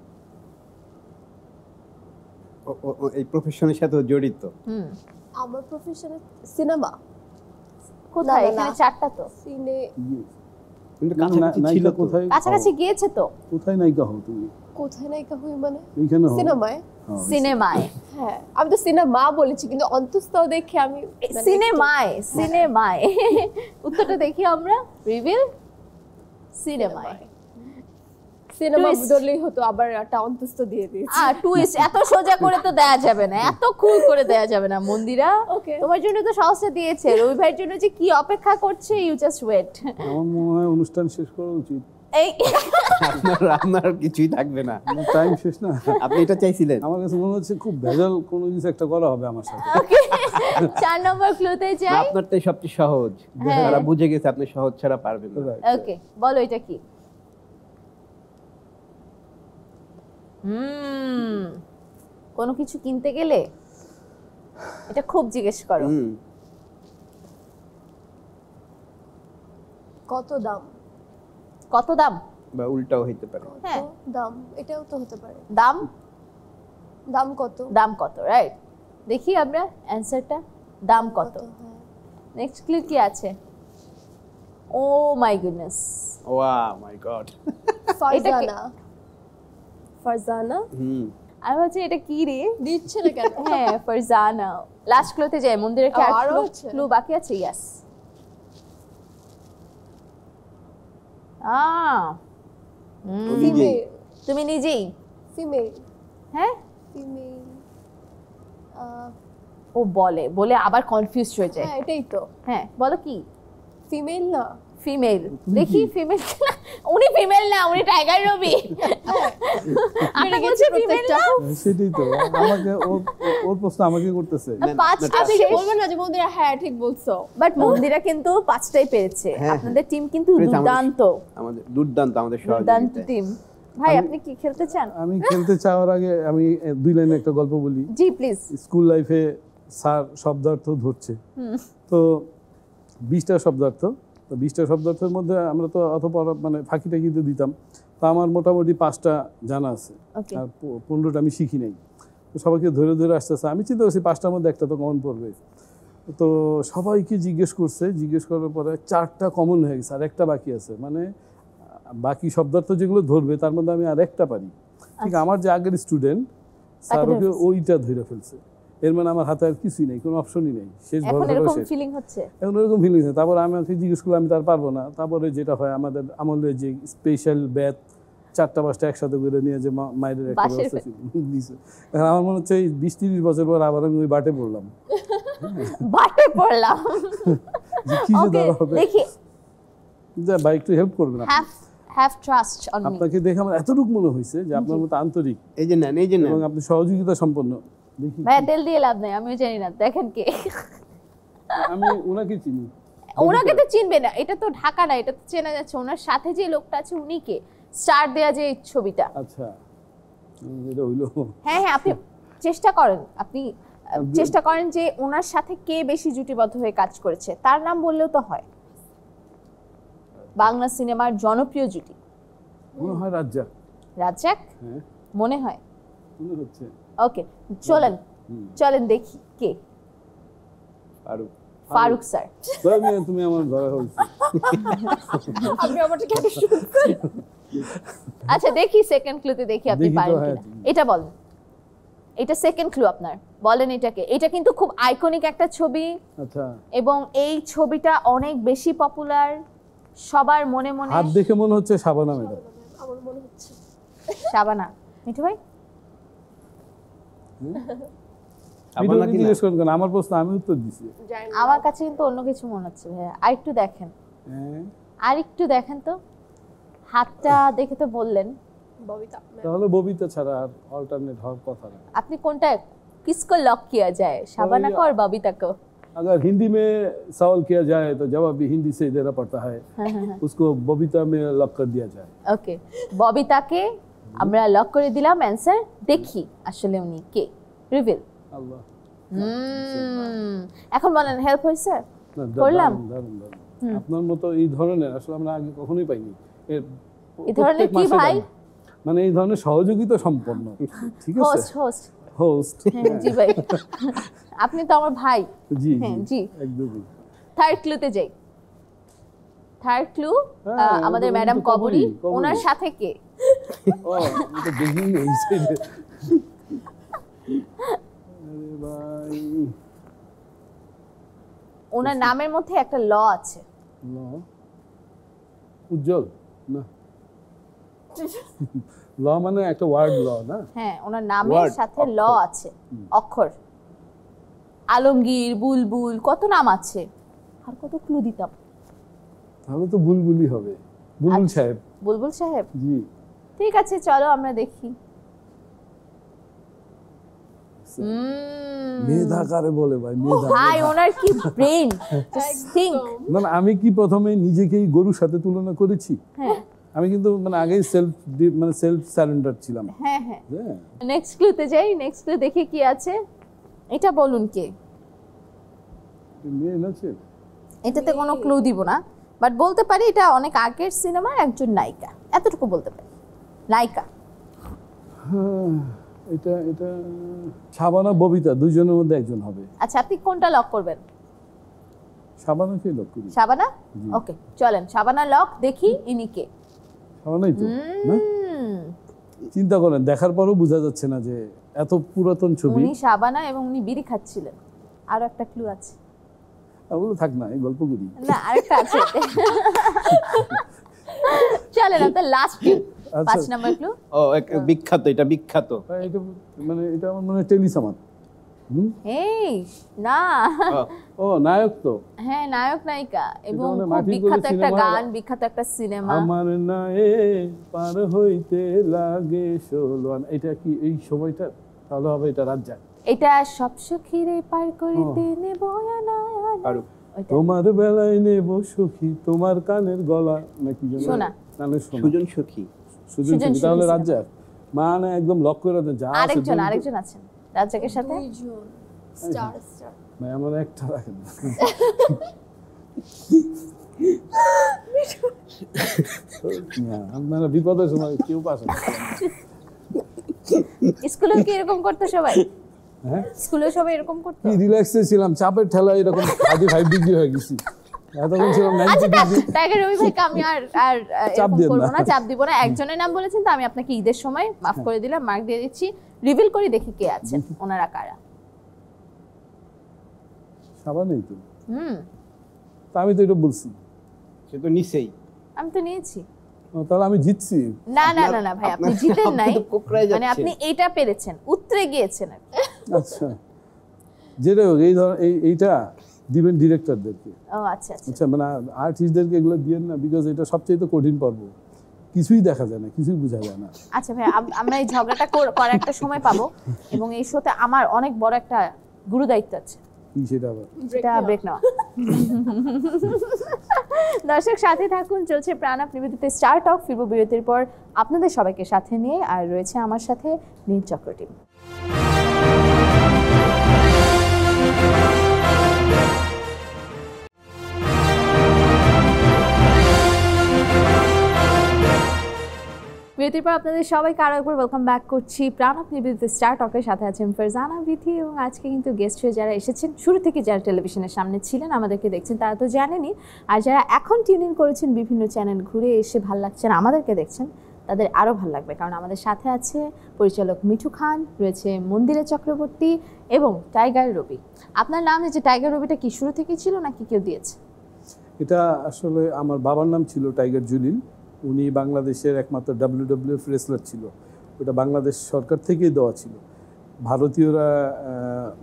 এই প্রফেশনের সাথে জড়িত। আমার প্রফেশনে সিনেমা। কোথায়? না, না, এখানে না। 4টা তো। সিনে কিন্তু কাছাকাছি ছিল নায়িকা তো। কোথায়? কাছাকাছি গিয়েছে তো। কোথায় নায়িকা হও তুমি? কোথায় নায়িকা হই মানে? এইখানে হও। সিনেমায়। হ্যাঁ, সিনেমায়। হ্যাঁ, আমি তো সিনেমা বলেছি, কিন্তু অন্তঃস্থ দেখে আমি মানে সিনেমায় উত্তরটা দেখি আমরা। রিভিল। সিনেমায়। Cinema Twist. বদলেই হতো, আবার একটা অন্তঃস্থ দিয়ে দিয়েছি। টুইস্ট এত সোজা করে তো দেয়া যাবে না, এত কুল করে দেয়া যাবে না মন্দিরা। ওকে, তোমার জন্য তো সহজটা দিয়েছে। রবি ভাইয়ের জন্য যে কি অপেক্ষা করছে, ইউ জাস্ট ওয়েট। আমার মনে হয় অনুষ্ঠান শেষ করা উচিত। এই আপনার কিছুই থাকবে না। টাইম শেষ না। আপনি এটা চাইছিলেন? আমার কাছে মনে হচ্ছে খুব ভেজাল কোনো কিছু একটা করা হবে আমার সাথে। ওকে, 4 নম্বর ক্লুতে না, যাই। আপনারটাই সবচেয়ে সহজ। হ্যাঁ। তারা বুঝে গেছে আপনি সহজ ছাড়া পারবেন না। Right. ওকে, বলো এটা কি? কোনো কিছু কিনতে গেলে এটা খুব জিজ্ঞেস করো। কত দাম? কত দাম? বা উল্টাও হইতে পারে। হ্যাঁ। কত দাম, এটাও তো হতে পারে। দাম। দাম কত? দাম কত, রাইট। দেখি আমরা অ্যানসারটা। দাম কত। হ্যাঁ। নেক্সট ক্লিক কি আছে? Oh my goodness, wow my God. Farzana. Farzana আমি ভাবছি এটা কি রে। দিচ্ছে না কেন? হ্যাঁ, ফারজানা। লাস্ট ক্লুতে যাই। মন্দিরের কি আরো আর আছে? ক্লু বাকি আছে? ইয়েস। ও নিজেই। তুমি নিজেই? ফিমেল হ্যাঁ, ফিমেল ও বলে বলে আবার কনফিউজ হয়ে যায়। হ্যাঁ এটাই তো, হ্যাঁ বলো কি? ফিমেল না ফিমেল। দেখি ফিমেল। উনি ফিমেল না, উনি টাইগার রবি। আপনি বলছেন ফিমেল না? সেটাই তো, আমাকে ওর প্রশ্ন আমাকে করতেছে। পাঁচটা আপনি শেষ। বলবেন না যে মন্দিরা হ্যাঁ ঠিক বলছো। বাট মন্দিরা কিন্তু পাঁচটাই পেরেছে। হ্যাঁ, আপনাদের টিম কিন্তু পেরেছে, দুর্দান্ত, আমাদের দুর্দান্ত, আমাদের দুর্দান্ত সহযোগিতা। টিম। ভাই আপনি কি খেলতে চান? আমি খেলতে চাওয়ার আগে আমি 2 লাইনে একটা গল্প বলি। জি প্লিজ। স্কুল লাইফে স্যার শব্দার্থ ধরছে, তো 20টা শব্দার্থ, তো 20টা শব্দার্থের মধ্যে আমরা তো অত মানে ফাঁকি টাকিতে দিতাম, তো আমার মোটামুটি 5টা জানা আছে, ওকে। আর 15টা আমি শিখি নাই। তো সবাইকে ধরে ধরে আসতেছে, আমি চিন্তা করছি 5টার মধ্যে একটা তো কমন পড়বে। তো সবাইকে জিজ্ঞেস করার পরে 4টা কমন হয়ে গেছে, আর একটা বাকি আছে। মানে বাকি শব্দার্থ যেগুলো ধরবে তার মধ্যে আমি আর একটা পারি। ঠিক আমার যে আগের স্টুডেন্ট স্যার ধরে ওকে ফেলছে। ওইটা ধরে ফেলছে। এর মানে আমার হাতে আর কিছুই নেই, কোনো অপশনই নেই, শেষ এখন ভরসা এরকম শেষ। ফিলিং হচ্ছে? এখন ওরকম ফিলিংস নেই। তারপর আমি ওকে জিজ্ঞেস করলাম, আমি তার পারবো না। তারপরে যেটা হয় আমাদের আমলে যে স্পেশাল ব্যাথ 4টা 5টা একসাথে করে নিয়ে যে মায়ের একটা বাঁশের ব্যবস্থা ছিল দিছে। এখন আমার মনে হচ্ছে এই 20-30 বছর পর আবার আমি ওই বাটে পড়লাম, বাটে পড়লাম। যে কি যে ওকে, দেওয়া হবে। দেখি যে ভাই একটু হেল্প করবেন আপনি। Have trust on me. আপনাকে দেখে আমার এতটুকু মনে হয়েছে যে আপনার মতো আন্তরিক এই যে নেন, এই যে নেন। এবং আপনি সহযোগিতা সম্পন্ন। দেখি ভাই তেল দিয়ে লাভ নাই, আমিও জানি না। দেখেন কে? আমি ওনাকে চিনি। ওনাকে তো চিনবে না, এটা তো ঢাকা না, এটা তো চেনা যাচ্ছে। ওনার সাথে যে লোকটা আছে উনি কে? স্টার দেয়া যে ছবিটা। আচ্ছা, এটা হইলো। হ্যাঁ হ্যাঁ, আপনি চেষ্টা করেন, আপনি চেষ্টা করেন যে ওনার সাথে কে বেশি জুটিবদ্ধ হয়ে কাজ করেছে, তার নাম বললেও তো হয়। বাংলা সিনেমার জনপ্রিয় জুটি। মনে হয় রাজ্জাক। রাজ্জাক হ্যাঁ, মনে হয়? মনে হচ্ছে। ওকে, চলেন চলেন দেখি কে। ফারুক। ফারুক স্যার। তুমি আমার ধরা হয়েছে। আপনি আমারটা কেন শুনছেন? আচ্ছা দেখি সেকেন্ড ক্লুতে, দেখি আপনি দেখি তো, পারেন হ্যাঁ। কিনা। এটা বলেন, এটা সেকেন্ড ক্লু আপনার, বলেন এটাকে। এটা কিন্তু খুব আইকনিক একটা ছবি, আচ্ছা, এবং এই ছবিটা অনেক বেশি পপুলার, সবার মনে মনে। হাত দেখে মনে হচ্ছে শাবানা ম্যাডাম। আমার মনে হচ্ছে শাবানা। মিঠু ভাই? আবার নাকি না? জিজ্ঞেস করেন কেন? আমার প্রশ্ন আমি উত্তর দিছি। জানি না। আমার কাছে কিন্তু অন্য কিছু মনে হচ্ছে ভাইয়া, আরেকটু দেখেন, হ্যাঁ, আরেকটু দেখেন তো। হাতটা দেখে তো বললেন। ববিতা তাহলে ববিতা ছাড়া আর অল্টারনেট হওয়ার কথা না। আপনি কোনটা किसको लॉक किया जाए, शाबाना को और बबीता को? अगर हिंदी में सवाल किया जाए तो जवाब भी हिंदी से देना पड़ता है, उसको बबीता में लॉक कर दिया जाए। ওকে, ববিতাকে আমরা লক করে দিলাম অ্যানসার। দেখি আসলে উনি কে, রিভিল। আল্লাহ, এখন বলেন হেল্প হয়েছে? না, করলাম। দারুণ, দারুণ। আপনার মতো এই ধরনের আসলে আমরা আগে কখনোই পাইনি। এই ধরনের প্রত্যেক কি মাসে ভাই? পাই। মানে এই ধরনের সহযোগিতা সম্পন্ন, ঠিক আছে, হোস্ট হোস্ট। হোস্ট। জি ভাই, আপনি তো আমার ভাই। জি হ্যাঁ, জি। একদমই। থার্ড ক্লুতে যাই। থার্ড ক্লু, হ্যাঁ, আমাদের ওটা ম্যাডাম তো কবরী, কবরী। ওনার সাথে কে? ও, এটা দেখিনি এই সাইডে। আরে ভাই, ওনার নামের মধ্যে একটা ল আছে। ল, উজ্জ্বল না, ল মানে একটা ওয়ার্ড ল না। হ্যাঁ, ওনার নামের Word, সাথে ল অক্ষর। আছে, অক্ষর। আলমগীর, বুলবুল, কত নাম আছে, আর কত ক্লু দিতাম। তাহলে তো বুলবুলি হবে, বুলবুল আচ্ছা। সাহেব। বুলবুল সাহেব। জি, ঠিক আছে, চলো আমরা দেখি। মেধা কারে বলে ভাই? মেধা, ভাই ওনার কি ব্রেন, থিংক। না না, আমি কি প্রথমে নিজেকেই গরুর সাথে তুলনা করেছি? হ্যাঁ আমি কিন্তু মানে আগেই সেলফ সারেন্ডার ছিলাম। হ্যাঁ হ্যাঁ। হ্যাঁ, নেক্সট ক্লুতে যাই, নেক্সট ক্লু দেখি কি আছে। এটা বলুন কে। মেয়ে আছে। এটাতে কোনো ক্লু দিব না, বাট বলতে পারি এটা অনেক আগের সিনেমার একজন নায়িকা, এতটুকু বলতে পারি। নায়িকা। হ্যাঁ, এটা এটা শাবানা ববিতা দুইজনের মধ্যে একজন হবে। আচ্ছা, আপনি কোনটা লক করবেন? শাবানাকে লক করি। শাবানা। ওকে, চলেন শাবানা লক। দেখি ইনি কে। শাবানাই তো না? চিন্তা করেন, দেখার পরও বোঝা যাচ্ছে না যে এত পুরাতন ছবি। উনি শাবানা এবং উনি বিড়ি খাচ্ছিলেন। আরো একটা ক্লু আছে। ওগুলো থাক না, এই গল্প করি। না, আরেকটা আছে। ফেলেন আপনার লাস্ট 5 নাম্বার ক্লু। ও বিখ্যাত, এটা বিখ্যাত। এটা মানে এটা আমার মনে হয় টেলিসামান। এই না, ও নায়ক তো। হ্যাঁ নায়ক নায়িকা এবং মানে খুব মাটির বিখ্যাত গলি একটা সিনেমার- গান, বিখ্যাত একটা সিনেমা। আমার নায়ে পার হইতে লাগে সোলন, এটা কি এই সময়টা? তাহলে হবে এটা রাজ্জাক। এটা সব সখীরে পার করিতে নেব না আরো তোমার বেলায় নেব সখী তোমার কানের গলা নাকি যেন শোনা। নালে শোনা। সুজন সখী। সুজন সুজন সখী, তাহলে সখী রাজ্জাক মানে একদম লক করে দেন। যা আছে আরেকজন আছেন রাজ্জাকের সাথে। দুইজন স্টার ভাই আমার একটা রাখেন না। না, আপনারা বিপদের সময় কেউ পাশে না। স্কুলে কি এরকম করতো সবাই? হ্যাঁ স্কুলে সবাই এরকম করতো? কি রিল্যাক্সে ছিলাম, চাপের ঠেলায় এরকম 35 ডিগ্রি হয়ে গেছি। এতক্ষণ ছিলাম 90 আচ্ছা ডিগ্রি। টাইগার রবি ভাই আমি আর চাপ এরকম দিয়েন করবো না। না, চাপ দিব না। একজনের নাম বলেছেন তো আমি আপনাকে ঈদের সময় মাফ করে দিলাম, মার্ক দিয়ে দিচ্ছি। রিভিল করে দেখি কে আছেন, ওনারা কারা। সাবা নেই তো, হুম তা আমি তো এটা বলছি। সে তো নিচেই। আমি তো নিয়েছি। ও, তাহলে আমি জিতছি। না না না না ভাই, আপনি জিতেন নাই, আপনি তো কোকড়ায় মানে যাচ্ছেন। আপনি এইটা পেরেছেন, উত্তরে গিয়েছেন আর কি। আচ্ছা, যেটা হোক এই ধর এইটা দিবেন ডিরেক্টরদেরকে। ও আচ্ছা আচ্ছা আচ্ছা, মানে আর্টিস্টদেরকে এগুলো দিয়েন না, বিকজ এটা সবচেয়ে তো কঠিন পর্ব, কিছুই দেখা যায় না, কিছুই বোঝা যায় না। আচ্ছা ভাই, আমরা এই ঝগড়াটা করার একটা সময় পাবো এবং এই শোতে আমার অনেক বড় একটা গুরু দায়িত্ব আছে, কি সেটা আবার? সেটা ব্রেক নেওয়া। দর্শক সাথে থাকুন, চলছে প্রাণ আপ নিবেদিত স্টার টক। ফিরবো বিরতির পর আপনাদের সবাইকে সাথে নিয়ে, আর রয়েছে আমার সাথে নীল চক্র টিম। বিরতির পর আপনাদের সবাইকে আরো একবার ওয়েলকাম ব্যাক করছি প্রাণ আপ নিবেদিত স্টার টকের সাথে আছেন ফারজানা বিথি, এবং আজকে কিন্তু গেস্ট হয়ে যারা এসেছেন, শুরু থেকে যারা টেলিভিশনের সামনে ছিলেন আমাদেরকে দেখছেন তারা তো জানেনই, আর যারা এখন টিউন ইন করেছেন বিভিন্ন চ্যানেল ঘুরে এসে ভাল লাগছেন আমাদেরকে দেখছেন, তাদের আরও ভালো লাগবে, কারণ আমাদের সাথে আছে পরিচালক মিঠু খান, রয়েছে মন্দিরা চক্রবর্তী এবং টাইগার রবি। আপনার নাম যে টাইগার রবিটা কি শুরু থেকেই ছিল নাকি কেউ দিয়েছে? এটা আসলে আমার বাবার নাম ছিল টাইগার জুলিল। উনি বাংলাদেশের একমাত্র WWF রেসলার ছিল, ওটা বাংলাদেশ সরকার থেকেই দেওয়া ছিল। ভারতীয়রা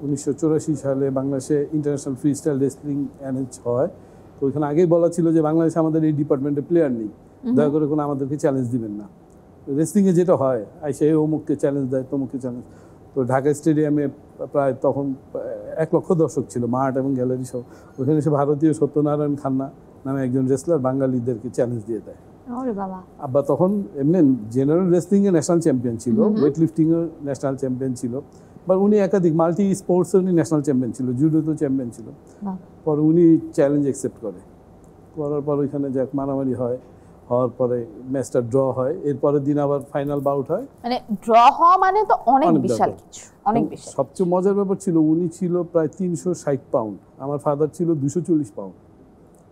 1984 সালে বাংলাদেশে international free style wrestling arrange হয়, তো ওইখানে আগেই বলা ছিল যে বাংলাদেশে আমাদের এই ডিপার্টমেন্টে প্লেয়ার নেই, দয়া করে কোনো আমাদেরকে চ্যালেঞ্জ দিবেন না। রেসলিংয়ে যেটা হয় আইসা অমুককে চ্যালেঞ্জ দেয়, তমুককে চ্যালেঞ্জ। তো ঢাকা স্টেডিয়ামে প্রায় তখন 1 লক্ষ দর্শক ছিল, মাঠ এবং গ্যালারি সহ। ওখানে সে ভারতীয় সত্যনারায়ণ খান্না নামে একজন রেসলার বাঙালিদেরকে চ্যালেঞ্জ দিয়ে দেয়। ওরে বাবা। আব্বা তখন এমনি জেনারেল রেসলিংয়ে ন্যাশনাল চ্যাম্পিয়ন ছিল, ওয়েট লিফটিংয়ে ন্যাশনাল চ্যাম্পিয়ন ছিল, বা উনি একাধিক মাল্টি স্পোর্টসে উনি ন্যাশনাল চ্যাম্পিয়ন ছিল, জুডোতে চ্যাম্পিয়ন ছিল। পরে উনি চ্যালেঞ্জ অ্যাকসেপ্ট করার পর ওইখানে যাক মারামারি হয়, হওয়ার পরে ম্যাচটা ড্র হয়, এরপরের দিন আবার ফাইনাল বাউট হয়। মানে ড্র হওয়া মানে তো অনেক বিশাল কিছু, অনেক বিশাল। সবচেয়ে মজার ব্যাপার ছিল উনি ছিল প্রায় 360 পাউন্ড, আমার ফাদার ছিল 240 পাউন্ড।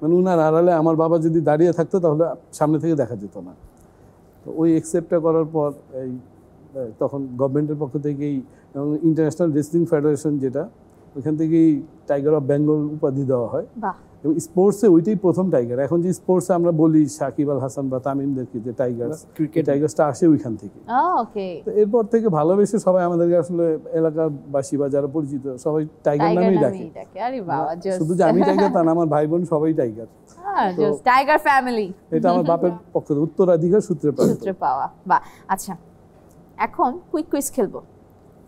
মানে উনার আড়ালে আমার বাবা যদি দাঁড়িয়ে থাকতো তাহলে সামনে থেকে দেখা যেত না। তো ওই অ্যাকসেপ্টটা করার পর এই তখন গভর্নমেন্টের পক্ষ থেকেই এবং ইন্টারন্যাশনাল রেসলিং ফেডারেশন যেটা, ওইখান থেকেই টাইগার অফ বেঙ্গল উপাধি দেওয়া হয়। এবং স্পোর্টসে ওইটাই প্রথম টাইগার। এখন যে স্পোর্টসে আমরা বলি সাকিব আল হাসান বা তামিমদেরকে যে টাইগার্স, টাইগার্সটা আসে ওইখান থেকে। তো এরপর থেকে ভালোবেসে সবাই আমাদেরকে আসলে এলাকাবাসী বা যারা পরিচিত সবাই টাইগার নামেই ডাকে। শুধু যে আমি টাইগার তা না, আমার ভাই বোন সবাই টাইগার। টাইগার ফ্যামিলি, এটা আমার বাপের পক্ষ থেকে উত্তরাধিকার সূত্রে পাওয়া। বাহ, আচ্ছা এখন কুইক কুইজ খেলবো।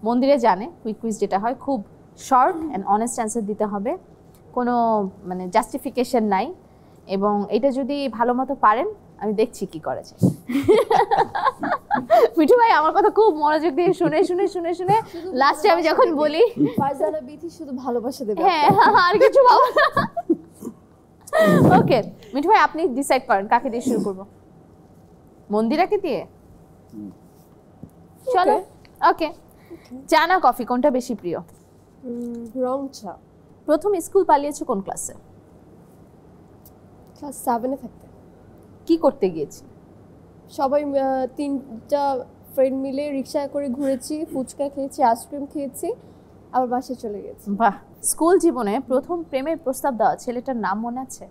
মন্দিরে জানে কুইক কুইজ যেটা হয়, খুব শর্ট অ্যান্ড অনেস্ট অ্যান্সার দিতে হবে, কোনো মানে জাস্টিফিকেশন নাই, এবং এটা যদি ভালো মতো পারেন আমি দেখছি কি করা যায়। মিঠু ভাই আমার কথা খুব মনোযোগ দিয়ে শুনে শুনে শুনে শুনে লাস্টে আমি যখন বলি ফারজানা বিথি শুধু ভালোবাসা দেবে, হ্যাঁ আর কিছু বাবা। ওকে মিঠু ভাই আপনি ডিসাইড করেন কাকে দিয়ে শুরু করব। মন্দিরাকে দিয়ে? চলো। ওকে, চা না কফি কোনটা বেশি প্রিয়? রং চা। প্রথম স্কুল পালিয়েছো কোন ক্লাসে? ক্লাস 7-এ থাকতে। কি করতে গিয়েছি? সবাই 3টা ফ্রেন্ড মিলে রিক্সা করে ঘুরেছি, ফুচকা খেয়েছি, আইসক্রিম খেয়েছি, আবার বাসায় চলে গেছি। বাহ। স্কুল জীবনে প্রথম প্রেমের প্রস্তাব দেওয়া ছেলেটার নাম মনে আছে?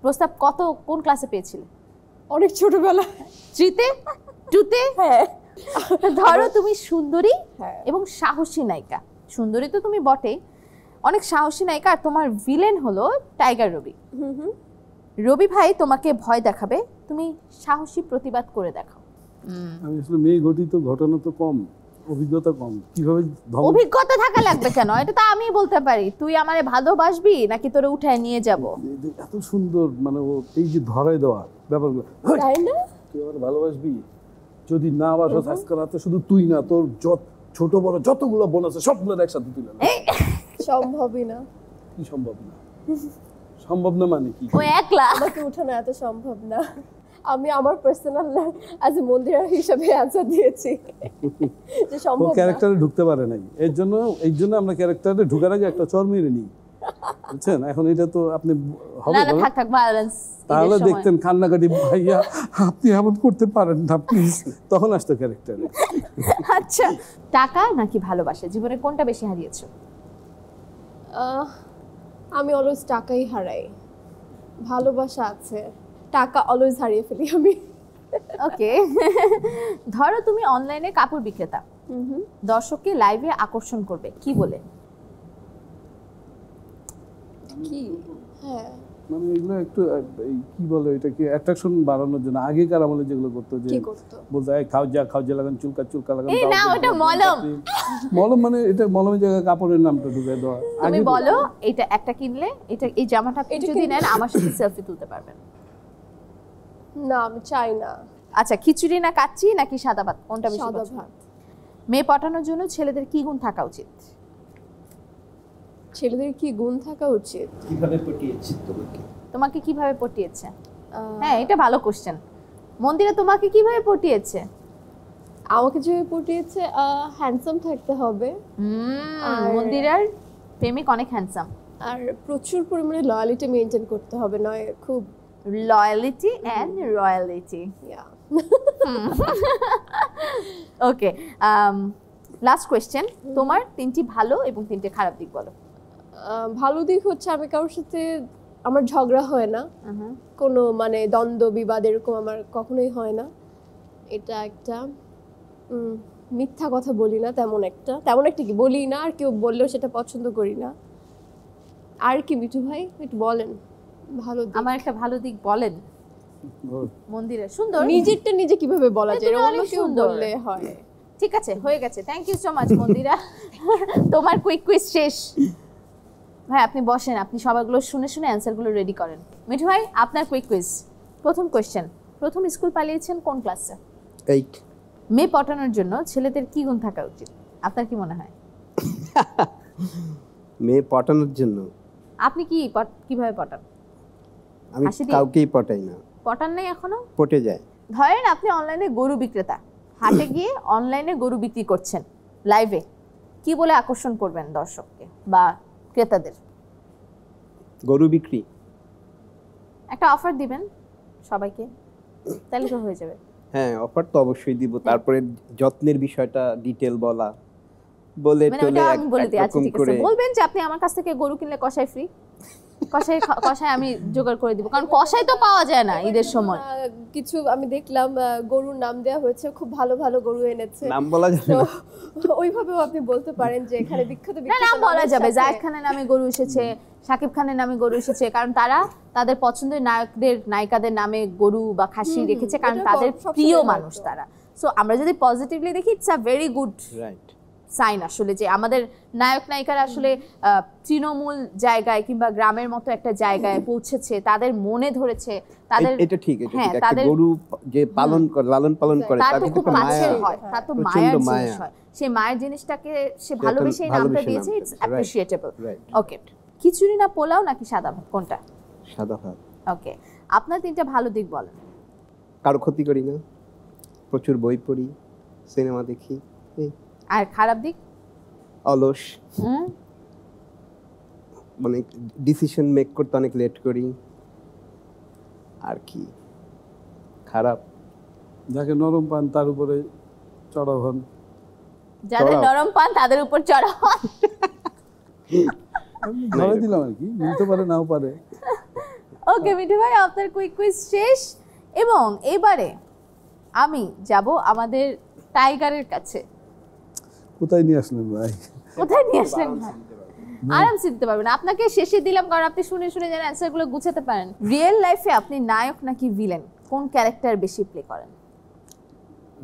প্রস্তাব কোন ক্লাসে পেয়েছিলে? অনেক ছোটবেলা। থ্রিতে, টুতে? হ্যাঁ। ধরো তুমি সুন্দরী হ্যাঁ। এবং সাহসী নায়িকা। সুন্দরী তো তুমি বটেই, অনেক সাহসী নায়িকা, আর তোমার ভিলেন হলো টাইগার রবি। রবি ভাই তোমাকে ভয় দেখাবে, তুমি সাহসী প্রতিবাদ করে দেখাও। আমি আসলে মেয়ে ঘটিত ঘটনা তো কম, অভিজ্ঞতা কম, কিভাবে অভিজ্ঞতা থাকা লাগবে কেন? এটা তো আমি বলতে পারি, তুই আমারে ভালোবাসবি নাকি তোরে উঠায় নিয়ে যাব। এত সুন্দর মানে ও এই যে ধরায় দেওয়া ব্যাপারগুলো, তাই না? তুই আমার ভালোবাসবি, যদি না বাসো আজকে রাতে শুধু তুই না, তোর ছোট বড় যতগুলো বোন আছে সবগুলো একসাথে তুলে না। সম্ভবই না। কি সম্ভব না? সম্ভব না মানে কি? ও একলা আমাকে উঠানো এত সম্ভব না। আমি আমার পার্সোনাল অ্যাজ এ মন্দিরা হিসেবে অ্যানসার দিয়েছি যে ও সম্ভব না। ক্যারেক্টারে ঢুকতে পারে নাই, এই জন্য আমরা ক্যারেক্টারে ঢুকার আগে একটা চর মেরে নিই, বুঝছেন? এখন এটা তো আপনি হবে না, বলেন? থাক ভায়োলেন্স। তাহলে দেখতেন কান্নাকাটি, ভাইয়া আপনি এমন করতে পারেন না প্লিজ, তখন আসতো ক্যারেক্টারে। আচ্ছা, টাকা নাকি ভালোবাসা, জীবনে কোনটা বেশি হারিয়েছো? আমি অলওয়েজ টাকাই হারাই। ভালোবাসা আছে, টাকা অলওয়েজ হারিয়ে ফেলি আমি। ওকে। ধরো তুমি অনলাইনে কাপড় বিক্রেতা, দর্শককে লাইভে আকর্ষণ করবে, কি বলে? কি? হ্যাঁ, মানে এগুলো একটু কি বলে এটাকে অ্যাট্রাকশন বাড়ানোর জন্য আগেকার আমলে যেগুলো করতো, যে কি করতো? বলতো এই খাও যা লাগান চুলকা লাগান। এই না, ওটা মলম। মলম মানে এটা মলমের জায়গায় কাপড়ের নামটা ঢুকে দেওয়া। তুমি বলো এটা একটা কিনলে, এটা এই জামাটা আপনি যদি নেন আমার সাথে সেলফি তুলতে পারবেন। না, আমি চাই না। আচ্ছা, খিচুড়ি না কাচ্চি নাকি সাদা ভাত, কোনটা বেশি সাদা পছন্দ? ভাত। মেয়ে পটানোর জন্য ছেলেদের কি গুণ থাকা উচিত? ছেলেদের কি গুণ থাকা উচিত? কিভাবে পটিয়েছি তোমাকে? তোমাকে কিভাবে পটিয়েছে? হ্যাঁ, এটা ভালো কোশ্চেন। মন্দিরা তোমাকে কিভাবে পটিয়েছে? আমাকে যে পটিয়েছে, হ্যান্ডসাম থাকতে হবে, মন্দিরার প্রেমিক অনেক হ্যান্ডসাম, আর প্রচুর পরিমাণে লয়ালিটি মেনটেন করতে হবে, নয় খুব loyalty and royalty. Okay, last question, তোমার 3টি ভালো এবং 3টি খারাপ দিক বলো। ভালো দিক হচ্ছে আমি কারোর সাথে আমার ঝগড়া হয় না, কোনো মানে দ্বন্দ্ব বিবাদ এরকম আমার কখনোই হয় না, এটা একটা। মিথ্যা কথা বলি না, তেমন একটা কি বলি না, আর কেউ বললেও সেটা পছন্দ করি না। আর কি মিঠু ভাই একটু বলেন ভালো দিক। আমার একটা ভালো দিক বলেন। মন্দিরা সুন্দর, নিজেরটা নিজে কিভাবে বলা যায়, তুমি অন্য অনেক কেউ সুন্দর। বললে হয়। ঠিক আছে, হয়ে গেছে, থ্যাংক ইউ সো মাচ মন্দিরা। তোমার কুইক কুইজ শেষ। ভাই আপনি বসেন, আপনি সবাইগুলো শুনে অ্যান্সারগুলো রেডি করেন। মিঠু ভাই আপনার কুইক কুইজ। প্রথম কোয়েশ্চেন, প্রথম স্কুল পালিয়েছেন কোন ক্লাসে? 8। মেয়ে পটানোর জন্য ছেলেদের কি গুণ থাকা উচিত, আপনার কি মনে হয়? মেয়ে পটানোর জন্য আপনি কিভাবে পটান? আমি হাসি দিয়ে? কাউকেই পটাই না, পটান নাই এখনো? পটে যায়। ধরেন আপনি অনলাইনে গরু বিক্রেতা, হাটে গিয়ে অনলাইনে গরু বিক্রি করছেন লাইভে, কি বলে আকর্ষণ করবেন দর্শককে বা ক্রেতাদের? গরু বিক্রি। একটা অফার দিবেন সবাইকে, তাহলে তো হয়ে যাবে। হ্যাঁ, অফার তো অবশ্যই দিব, তারপরে যত্নের বিষয়টা ডিটেল বলা, বলে মানে টলে ওটা আমি বলে দিই। আচ্ছা একরকম ঠিক করে আছে, বলবেন যে আপনি আমার কাছ থেকে গরু কিনলে কষাই ফ্রি, কষাই আমি জোগাড় করে দিব, কারণ কষাই তো পাওয়া যায় না ঈদের সময়। কিছু আমি দেখলাম গরুর নাম দেওয়া হয়েছে, খুব ভালো ভালো গরু এনেছে, নাম বলা যাবে না। ওইভাবেও আপনি বলতে পারেন যে এখানে বিখ্যাত না, বিখ্যাত নাম বলা নামের যাবে, সাথে- জায়েদ খানের নামে গরু এসেছে, শাকিব খানের নামে গরু এসেছে, কারণ তারা তাদের পছন্দের নায়িকাদের নামে গরু বা খাসি রেখেছে, কারণ এটা তাদের সবসময় প্রিয় হয় তো। মানুষ তারা। সো আমরা যদি পজিটিভলি দেখি, it's a very good right. Sign আসলে, যে আমাদের নায়িকারা আসলে তৃণমূল জায়গায় কিংবা গ্রামের মতো একটা জায়গায় পৌঁছেছে, তাদের মনে ধরেছে, তাদের এটা ঠিক, এটা হ্যাঁ, ঠিক। একটা তাদের গরু যে পালন করে, লালন পালন করে, তার তার তো কিন্তু খুব একটা মায়া কাছের হয়, তার তো প্রচণ্ড মায়ার জিনিস মায়া। হয়, সেই মায়ের জিনিসটাকে সে ভালোবেসে এই নামটা ভালোবেসে দিয়েছে, নামটা ইটস দিয়েছে, অ্যাপ্রিশিয়েটেবল। রাইট। ওকে, খিচুড়ি না পোলাও নাকি সাদা ভাত, কোনটা? সাদা ভাত। ওকে, আপনার 3টা ভালো দিক বলেন। কারো ক্ষতি করি না, প্রচুর বই পড়ি, সিনেমা দেখি, এই আর খারাপ দিক? অলস, মানে ডিসিশন মেক করতে অনেক লেট করি। আর কি খারাপ? যাকে নরম পান তার উপরে চড়াও হন। যাদের চড়াও। নরম পান তাদের উপর চড়া হন। আমি ধরে দিলাম আর কি, মিলতে পারে নাও পারে। ওকে মিঠু ভাই, আপনার কুইক কুইজ শেষ। এবং এবারে আমি যাব আমাদের টাইগারের কাছে। কোথায় নিয়ে আসলেন ভাই? কোথায় নিয়ে আসলেন ভাই? আরামসে দিতে পারবেন, আপনাকে শেষে দিলাম কারণ আপনি শুনে শুনে যেন অ্যান্সারগুলো গুছাতে পারেন। রিয়েল লাইফে আপনি নায়ক নাকি ভিলেন, কোন ক্যারেক্টার বেশি প্লে করেন?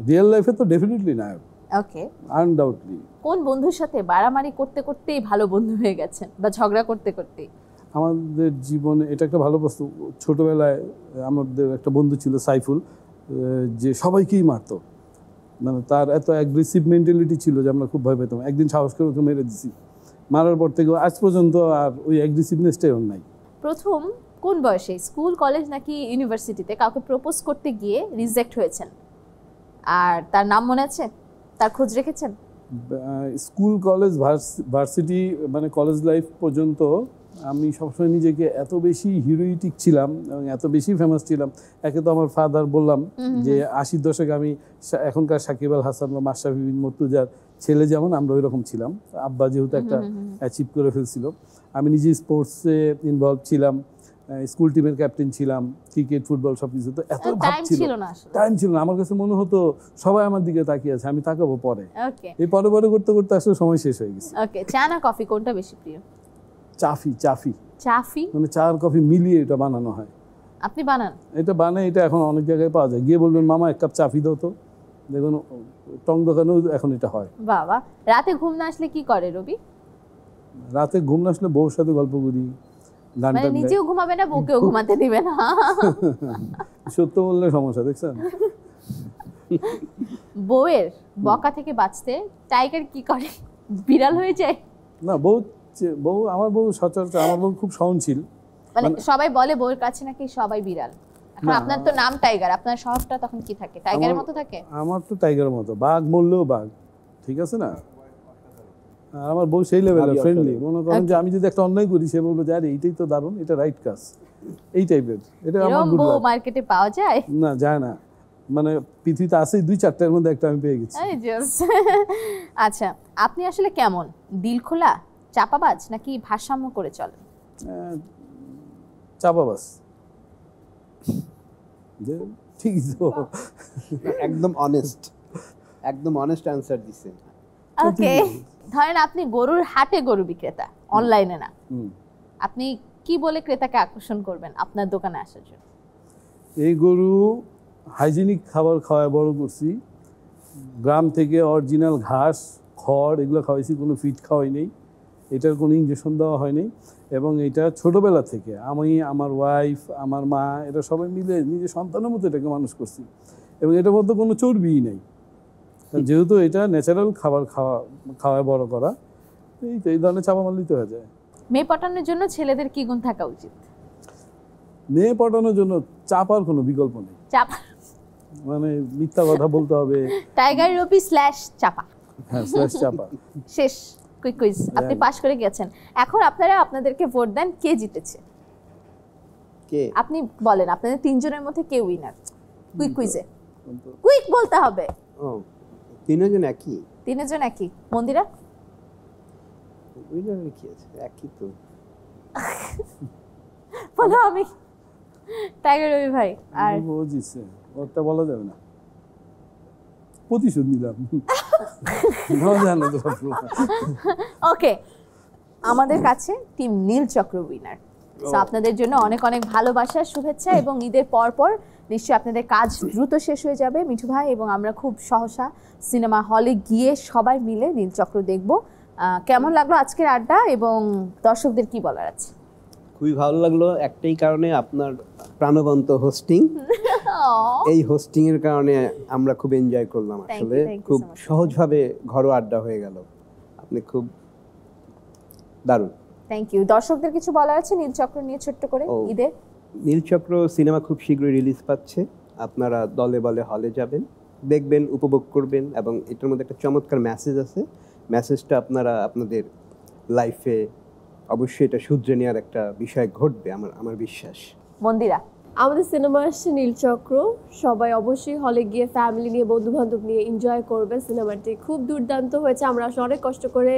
রিয়েল লাইফে তো ডেফিনেটলি নায়ক, ওকে। আনডাউটলি। কোন বন্ধুর সাথে বাড়ামারি করতে করতেই ভালো বন্ধু হয়ে গেছেন বা ঝগড়া করতে করতেই? আমাদের জীবনে এটা একটা ভালো প্রশ্ন। ছোটবেলায় আমাদের একটা বন্ধু ছিল সাইফুল, যে সবাইকেই মারতো, মানে তার এত অ্যাগ্রেসিভ মেন্টালিটি ছিল যে আমরা খুব ভয় পেতাম। একদিন সাহস করে ওকে মেরে দিছি, মারার পর থেকে আজ পর্যন্ত আর ওই অ্যাগ্রেসিভনেসটাই ওর নাই। প্রথম কোন বয়সে, স্কুল কলেজ নাকি ইউনিভার্সিটিতে কাউকে প্রপোজ করতে গিয়ে রিজেক্ট হয়েছেন, আর তার নাম মনে আছে, তার খোঁজ রেখেছেন? স্কুল কলেজ ভার্সিটি মানে কলেজ লাইফ পর্যন্ত আমি সবসময় নিজেকে এত বেশি হিরোইটিক ছিলাম এবং এত বেশি ফেমাস ছিলাম। একে তো আমার ফাদার বললাম যে 80-র দশকে আমি এখনকার সাকিব আল হাসান বা মাশরাফি বিন মুর্তজার ছেলে, যেমন আমরা ওই রকম ছিলাম। আব্বা যেহেতু একটা অ্যাচিভ করে ফেলছিল, আমি নিজে স্পোর্টসে ইনভলভ ছিলাম, স্কুল টিমের ক্যাপ্টেন ছিলাম, ক্রিকেট ফুটবল সব কিছু। তো এত ভাব ছিল না, টাইম ছিল না। আমার কাছে মনে হতো সবাই আমার দিকে তাকিয়ে আছে, আমি তাকাবো পরে। এই পরে পরে করতে করতে আসলে সময় শেষ হয়ে গেছে। ওকে, চা না কফি কোনটা বেশি প্রিয়? চাফি। চাফি মানে চা আর কফি মিলিয়ে এটা বানানো হয়। আপনি বানান? এটা বানায়, এটা এখন অনেক জায়গায় পাওয়া যায়। গিয়ে বলবেন মামা 1 কাপ চাফি দাও তো, দেখুন টং দোকানেও এখন এটা হয়। বাবা, রাতে ঘুম না আসলে কি করে রবি? রাতে ঘুম না আসলে বউর সাথে গল্প করি, গান মানে টান গাই। নিজেও ঘুমাবে না, বউকেও ঘুমাতে দিবে না? সত্য বললে সমস্যা, দেখছেন? বউয়ের বকা থেকে বাঁচতে টাইগার কি করে, বিড়াল হয়ে যায়? না, আমার বউ সচরাচর, আমার বউ খুব সহনশীল। মানে সবাই বলে বউয়ের কাছে নাকি সবাই বিড়াল। এখন আপনার তো নাম টাইগার, আপনার স্বভাবটা তখন কি থাকে? টাইগারের মতো থাকে? আমার তো টাইগারের মতো, বাঘ মরলেও বাঘ, ঠিক আছে না? আর আমার বউ সেই লেভেলের ফ্রেন্ডলি। মনে করেন যে আমি যদি একটা অন্যায় করি, সে বলবো যে আরে এইটাই তো দারুণ, এটা রাইট কাজ, এই টাইপের। এটা আমার গুড লাক। মার্কেটে পাওয়া যায় না, যায় না, মানে পৃথিবীতে আছে 2-4টার মধ্যে একটা আমি পেয়ে গেছি। আচ্ছা, আপনি আসলে কেমন, দিল খোলা, চাপাবাজ নাকি ভারসাম্য করে চলেন? চাপাবাজ। ঠিক তো, একদম অনেস্ট অ্যানসার দিছে। ওকে, ধরেন আপনি গরুর হাটে গরু বিক্রেতা, অনলাইনে না, আপনি কি বলে ক্রেতাকে আকর্ষণ করবেন আপনার দোকানে আসার জন্য? এই গরু হাইজিনিক খাবার খাওয়ায় বড় করছি, গ্রাম থেকে অরিজিনাল ঘাস খড় এগুলো খাওয়াইছি, কোনো ফিড খাওয়াই নেই, এটার কোনো ইঞ্জেকশন দেওয়া হয়নি। এবং এটা ছোটোবেলা থেকে আমি, আমার ওয়াইফ, আমার মা, এটা সবাই মিলে নিজের সন্তানের মতো এটাকে মানুষ করছি। এবং এটার মধ্যে কোনো চর্বিই নেই, যেহেতু এটা ন্যাচারাল খাবার খাওয়ায় বড় করা, এই ধরনের চাপা মারলিতে হয়ে যায়। মেয়ে পটানোর জন্য ছেলেদের কি গুণ থাকা উচিত? মেয়ে পটানোর জন্য চাপার কোনো বিকল্প নেই, চাপা মানে মিথ্যা কথা বলতে হবে। টাইগার রবি /চাপা। হ্যাঁ, চাপা। শেষ কুইক কুইজ, আপনি পাস করে গেছেন। এখন আপনারা আপনাদেরকে ভোট দেন, কে জিতেছে? কে? আপনি বলেন আপনাদের 3 জনের মধ্যে কে উইনার কুইক কুইজে? কুইক বলতে হবে। ও, 3 জন একই? 3 জন একই। মন্দিরা? উইনার কি আছে, একই তো। বলো। আমি টাইগার রবি ভাই। আর ও জিতছে, ওটা বলা যাবে না, প্রতিশোধ নিলাম। ওকে, আমাদের কাছে টিম নীল চক্র উইনার। সো আপনাদের জন্য অনেক অনেক ভালোবাসা, শুভেচ্ছা, এবং ঈদের পর পর নিশ্চয়ই আপনাদের কাজ দ্রুত শেষ হয়ে যাবে মিঠু ভাই, এবং আমরা খুব সহসা সিনেমা হলে গিয়ে সবাই মিলে নীল চক্র দেখব। কেমন লাগলো আজকের আড্ডা, এবং দর্শকদের কি বলার আছে? খুবই ভালো লাগলো, একটাই কারণে, আপনার প্রাণবন্ত হোস্টিং। এই হোস্টিং এর কারণে আমরা খুব এনজয় করলাম। আসলে খুব সহজভাবে ঘরোয়া আড্ডা হয়ে গেল, আপনি খুব দারুণ। Thank you. দর্শকদের কিছু বলার আছে নীলচক্র নিয়ে ছোট্ট করে? ঈদে নীলচক্র সিনেমা খুব শীঘ্রই রিলিজ পাচ্ছে, আপনারা দলে বলে হলে যাবেন, দেখবেন, উপভোগ করবেন, এবং এটার মধ্যে একটা চমৎকার মেসেজ আছে। মেসেজটা আপনারা আপনাদের লাইফে অবশ্যই এটা শুধরে নেওয়ার একটা বিষয় ঘটবে, আমার বিশ্বাস। মন্দিরা? আমাদের সিনেমা আসছে নীলচক্র, সবাই অবশ্যই হলে গিয়ে ফ্যামিলি নিয়ে বন্ধু বান্ধব নিয়ে এনজয় করবে। সিনেমাটি খুব দুর্দান্ত হয়েছে, আমরা আসলে অনেক কষ্ট করে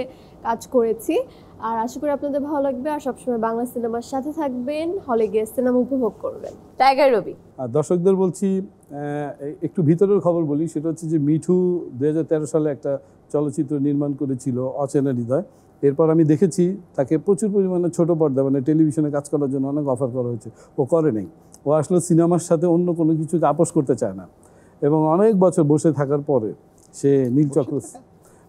কাজ করেছি, আর আশা করি আপনাদের ভালো লাগবে। আর সবসময় বাংলা সিনেমার সাথে থাকবেন, হলে গিয়ে সিনেমা উপভোগ করবেন। টাইগার রবি। আর দর্শকদের বলছি একটু ভিতরের খবর বলি, সেটা হচ্ছে যে মিঠু 2013 সালে একটা চলচ্চিত্র নির্মাণ করেছিল অচেনা হৃদয়। এরপর আমি দেখেছি তাকে প্রচুর পরিমাণে ছোট পর্দা মানে টেলিভিশনে কাজ করার জন্য অনেক অফার করা হয়েছে, ও করে নেই। ও আসলে সিনেমার সাথে অন্য কোনো কিছুকে আপোষ করতে চায় না, এবং অনেক বছর বসে থাকার পরে সে নীলচক্র,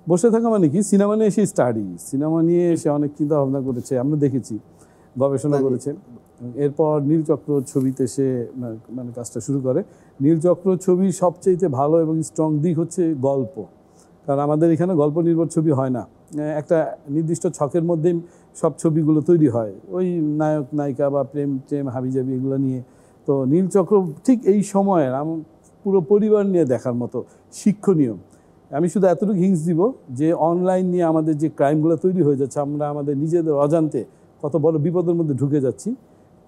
বসে থাকা মানে কি, সিনেমা নিয়ে সে স্টাডি, সিনেমা নিয়ে সে অনেক চিন্তা ভাবনা করেছে, আমরা দেখেছি, গবেষণা করেছে। এরপর নীলচক্র ছবিতে সে মানে কাজটা শুরু করে। নীলচক্র ছবির সবচেয়ে ভালো এবং স্ট্রং দিক হচ্ছে গল্প, কারণ আমাদের এখানে গল্প নির্ভর ছবি হয় না, একটা নির্দিষ্ট ছকের মধ্যেই সব ছবিগুলো তৈরি হয়, ওই নায়ক নায়িকা বা প্রেম টেম হাবিজাবি এগুলো নিয়ে। তো নীলচক্র ঠিক এই সময়ের পুরো পরিবার নিয়ে দেখার মতো শিক্ষণীয়। আমি শুধু এতটুকু হিংস দিব যে অনলাইন নিয়ে আমাদের যে ক্রাইমগুলো তৈরি হয়ে যাচ্ছে, আমরা আমাদের নিজেদের অজান্তে কত বড় বিপদের মধ্যে ঢুকে যাচ্ছি।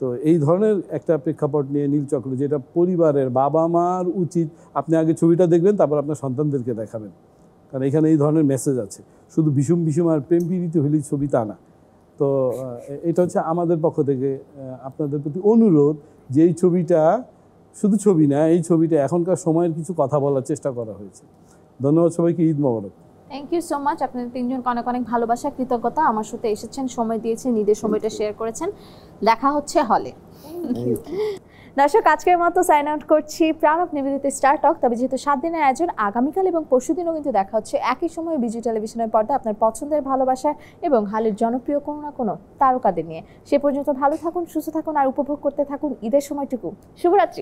তো এই ধরনের একটা প্রেক্ষাপট নিয়ে নীলচক্র, যেটা পরিবারের বাবা মার উচিত, আপনি আগে ছবিটা দেখবেন, তারপর আপনার সন্তানদেরকে দেখাবেন, কারণ এখানে এই ধরনের মেসেজ আছে। শুধু বিষম বিষম আর প্রেম পীড়িত হলেই ছবি তা না। তো এটা হচ্ছে আমাদের পক্ষ থেকে আপনাদের প্রতি অনুরোধ যে এই ছবিটা শুধু ছবি না, এই ছবিটা এখনকার সময়ের কিছু কথা বলার চেষ্টা করা হয়েছে। ধন্যবাদ সবাইকে, ঈদ মোবারক। থ্যাংক ইউ সো মাচ, আপনাদের তিনজনকে অনেক অনেক ভালোবাসা, কৃতজ্ঞতা, আমার সাথে এসেছেন, সময় দিয়েছেন, ঈদের সময়টা শেয়ার করেছেন। দেখা হচ্ছে হলে। দর্শক, আজকের মতো সাইন আউট করছি প্রাণব নিবেদিত স্টার টক। তবে যেহেতু 7 দিনের আয়োজন, আগামীকাল এবং পরশুদিনও কিন্তু দেখা হচ্ছে একই সময়ে বিজয় টেলিভিশনের পর্দায় আপনার পছন্দের, ভালোবাসার এবং হালের জনপ্রিয় কোনো না কোনো তারকাদের নিয়ে। সে পর্যন্ত ভালো থাকুন, সুস্থ থাকুন আর উপভোগ করতে থাকুন ঈদের সময়টুকু। শুভরাত্রি।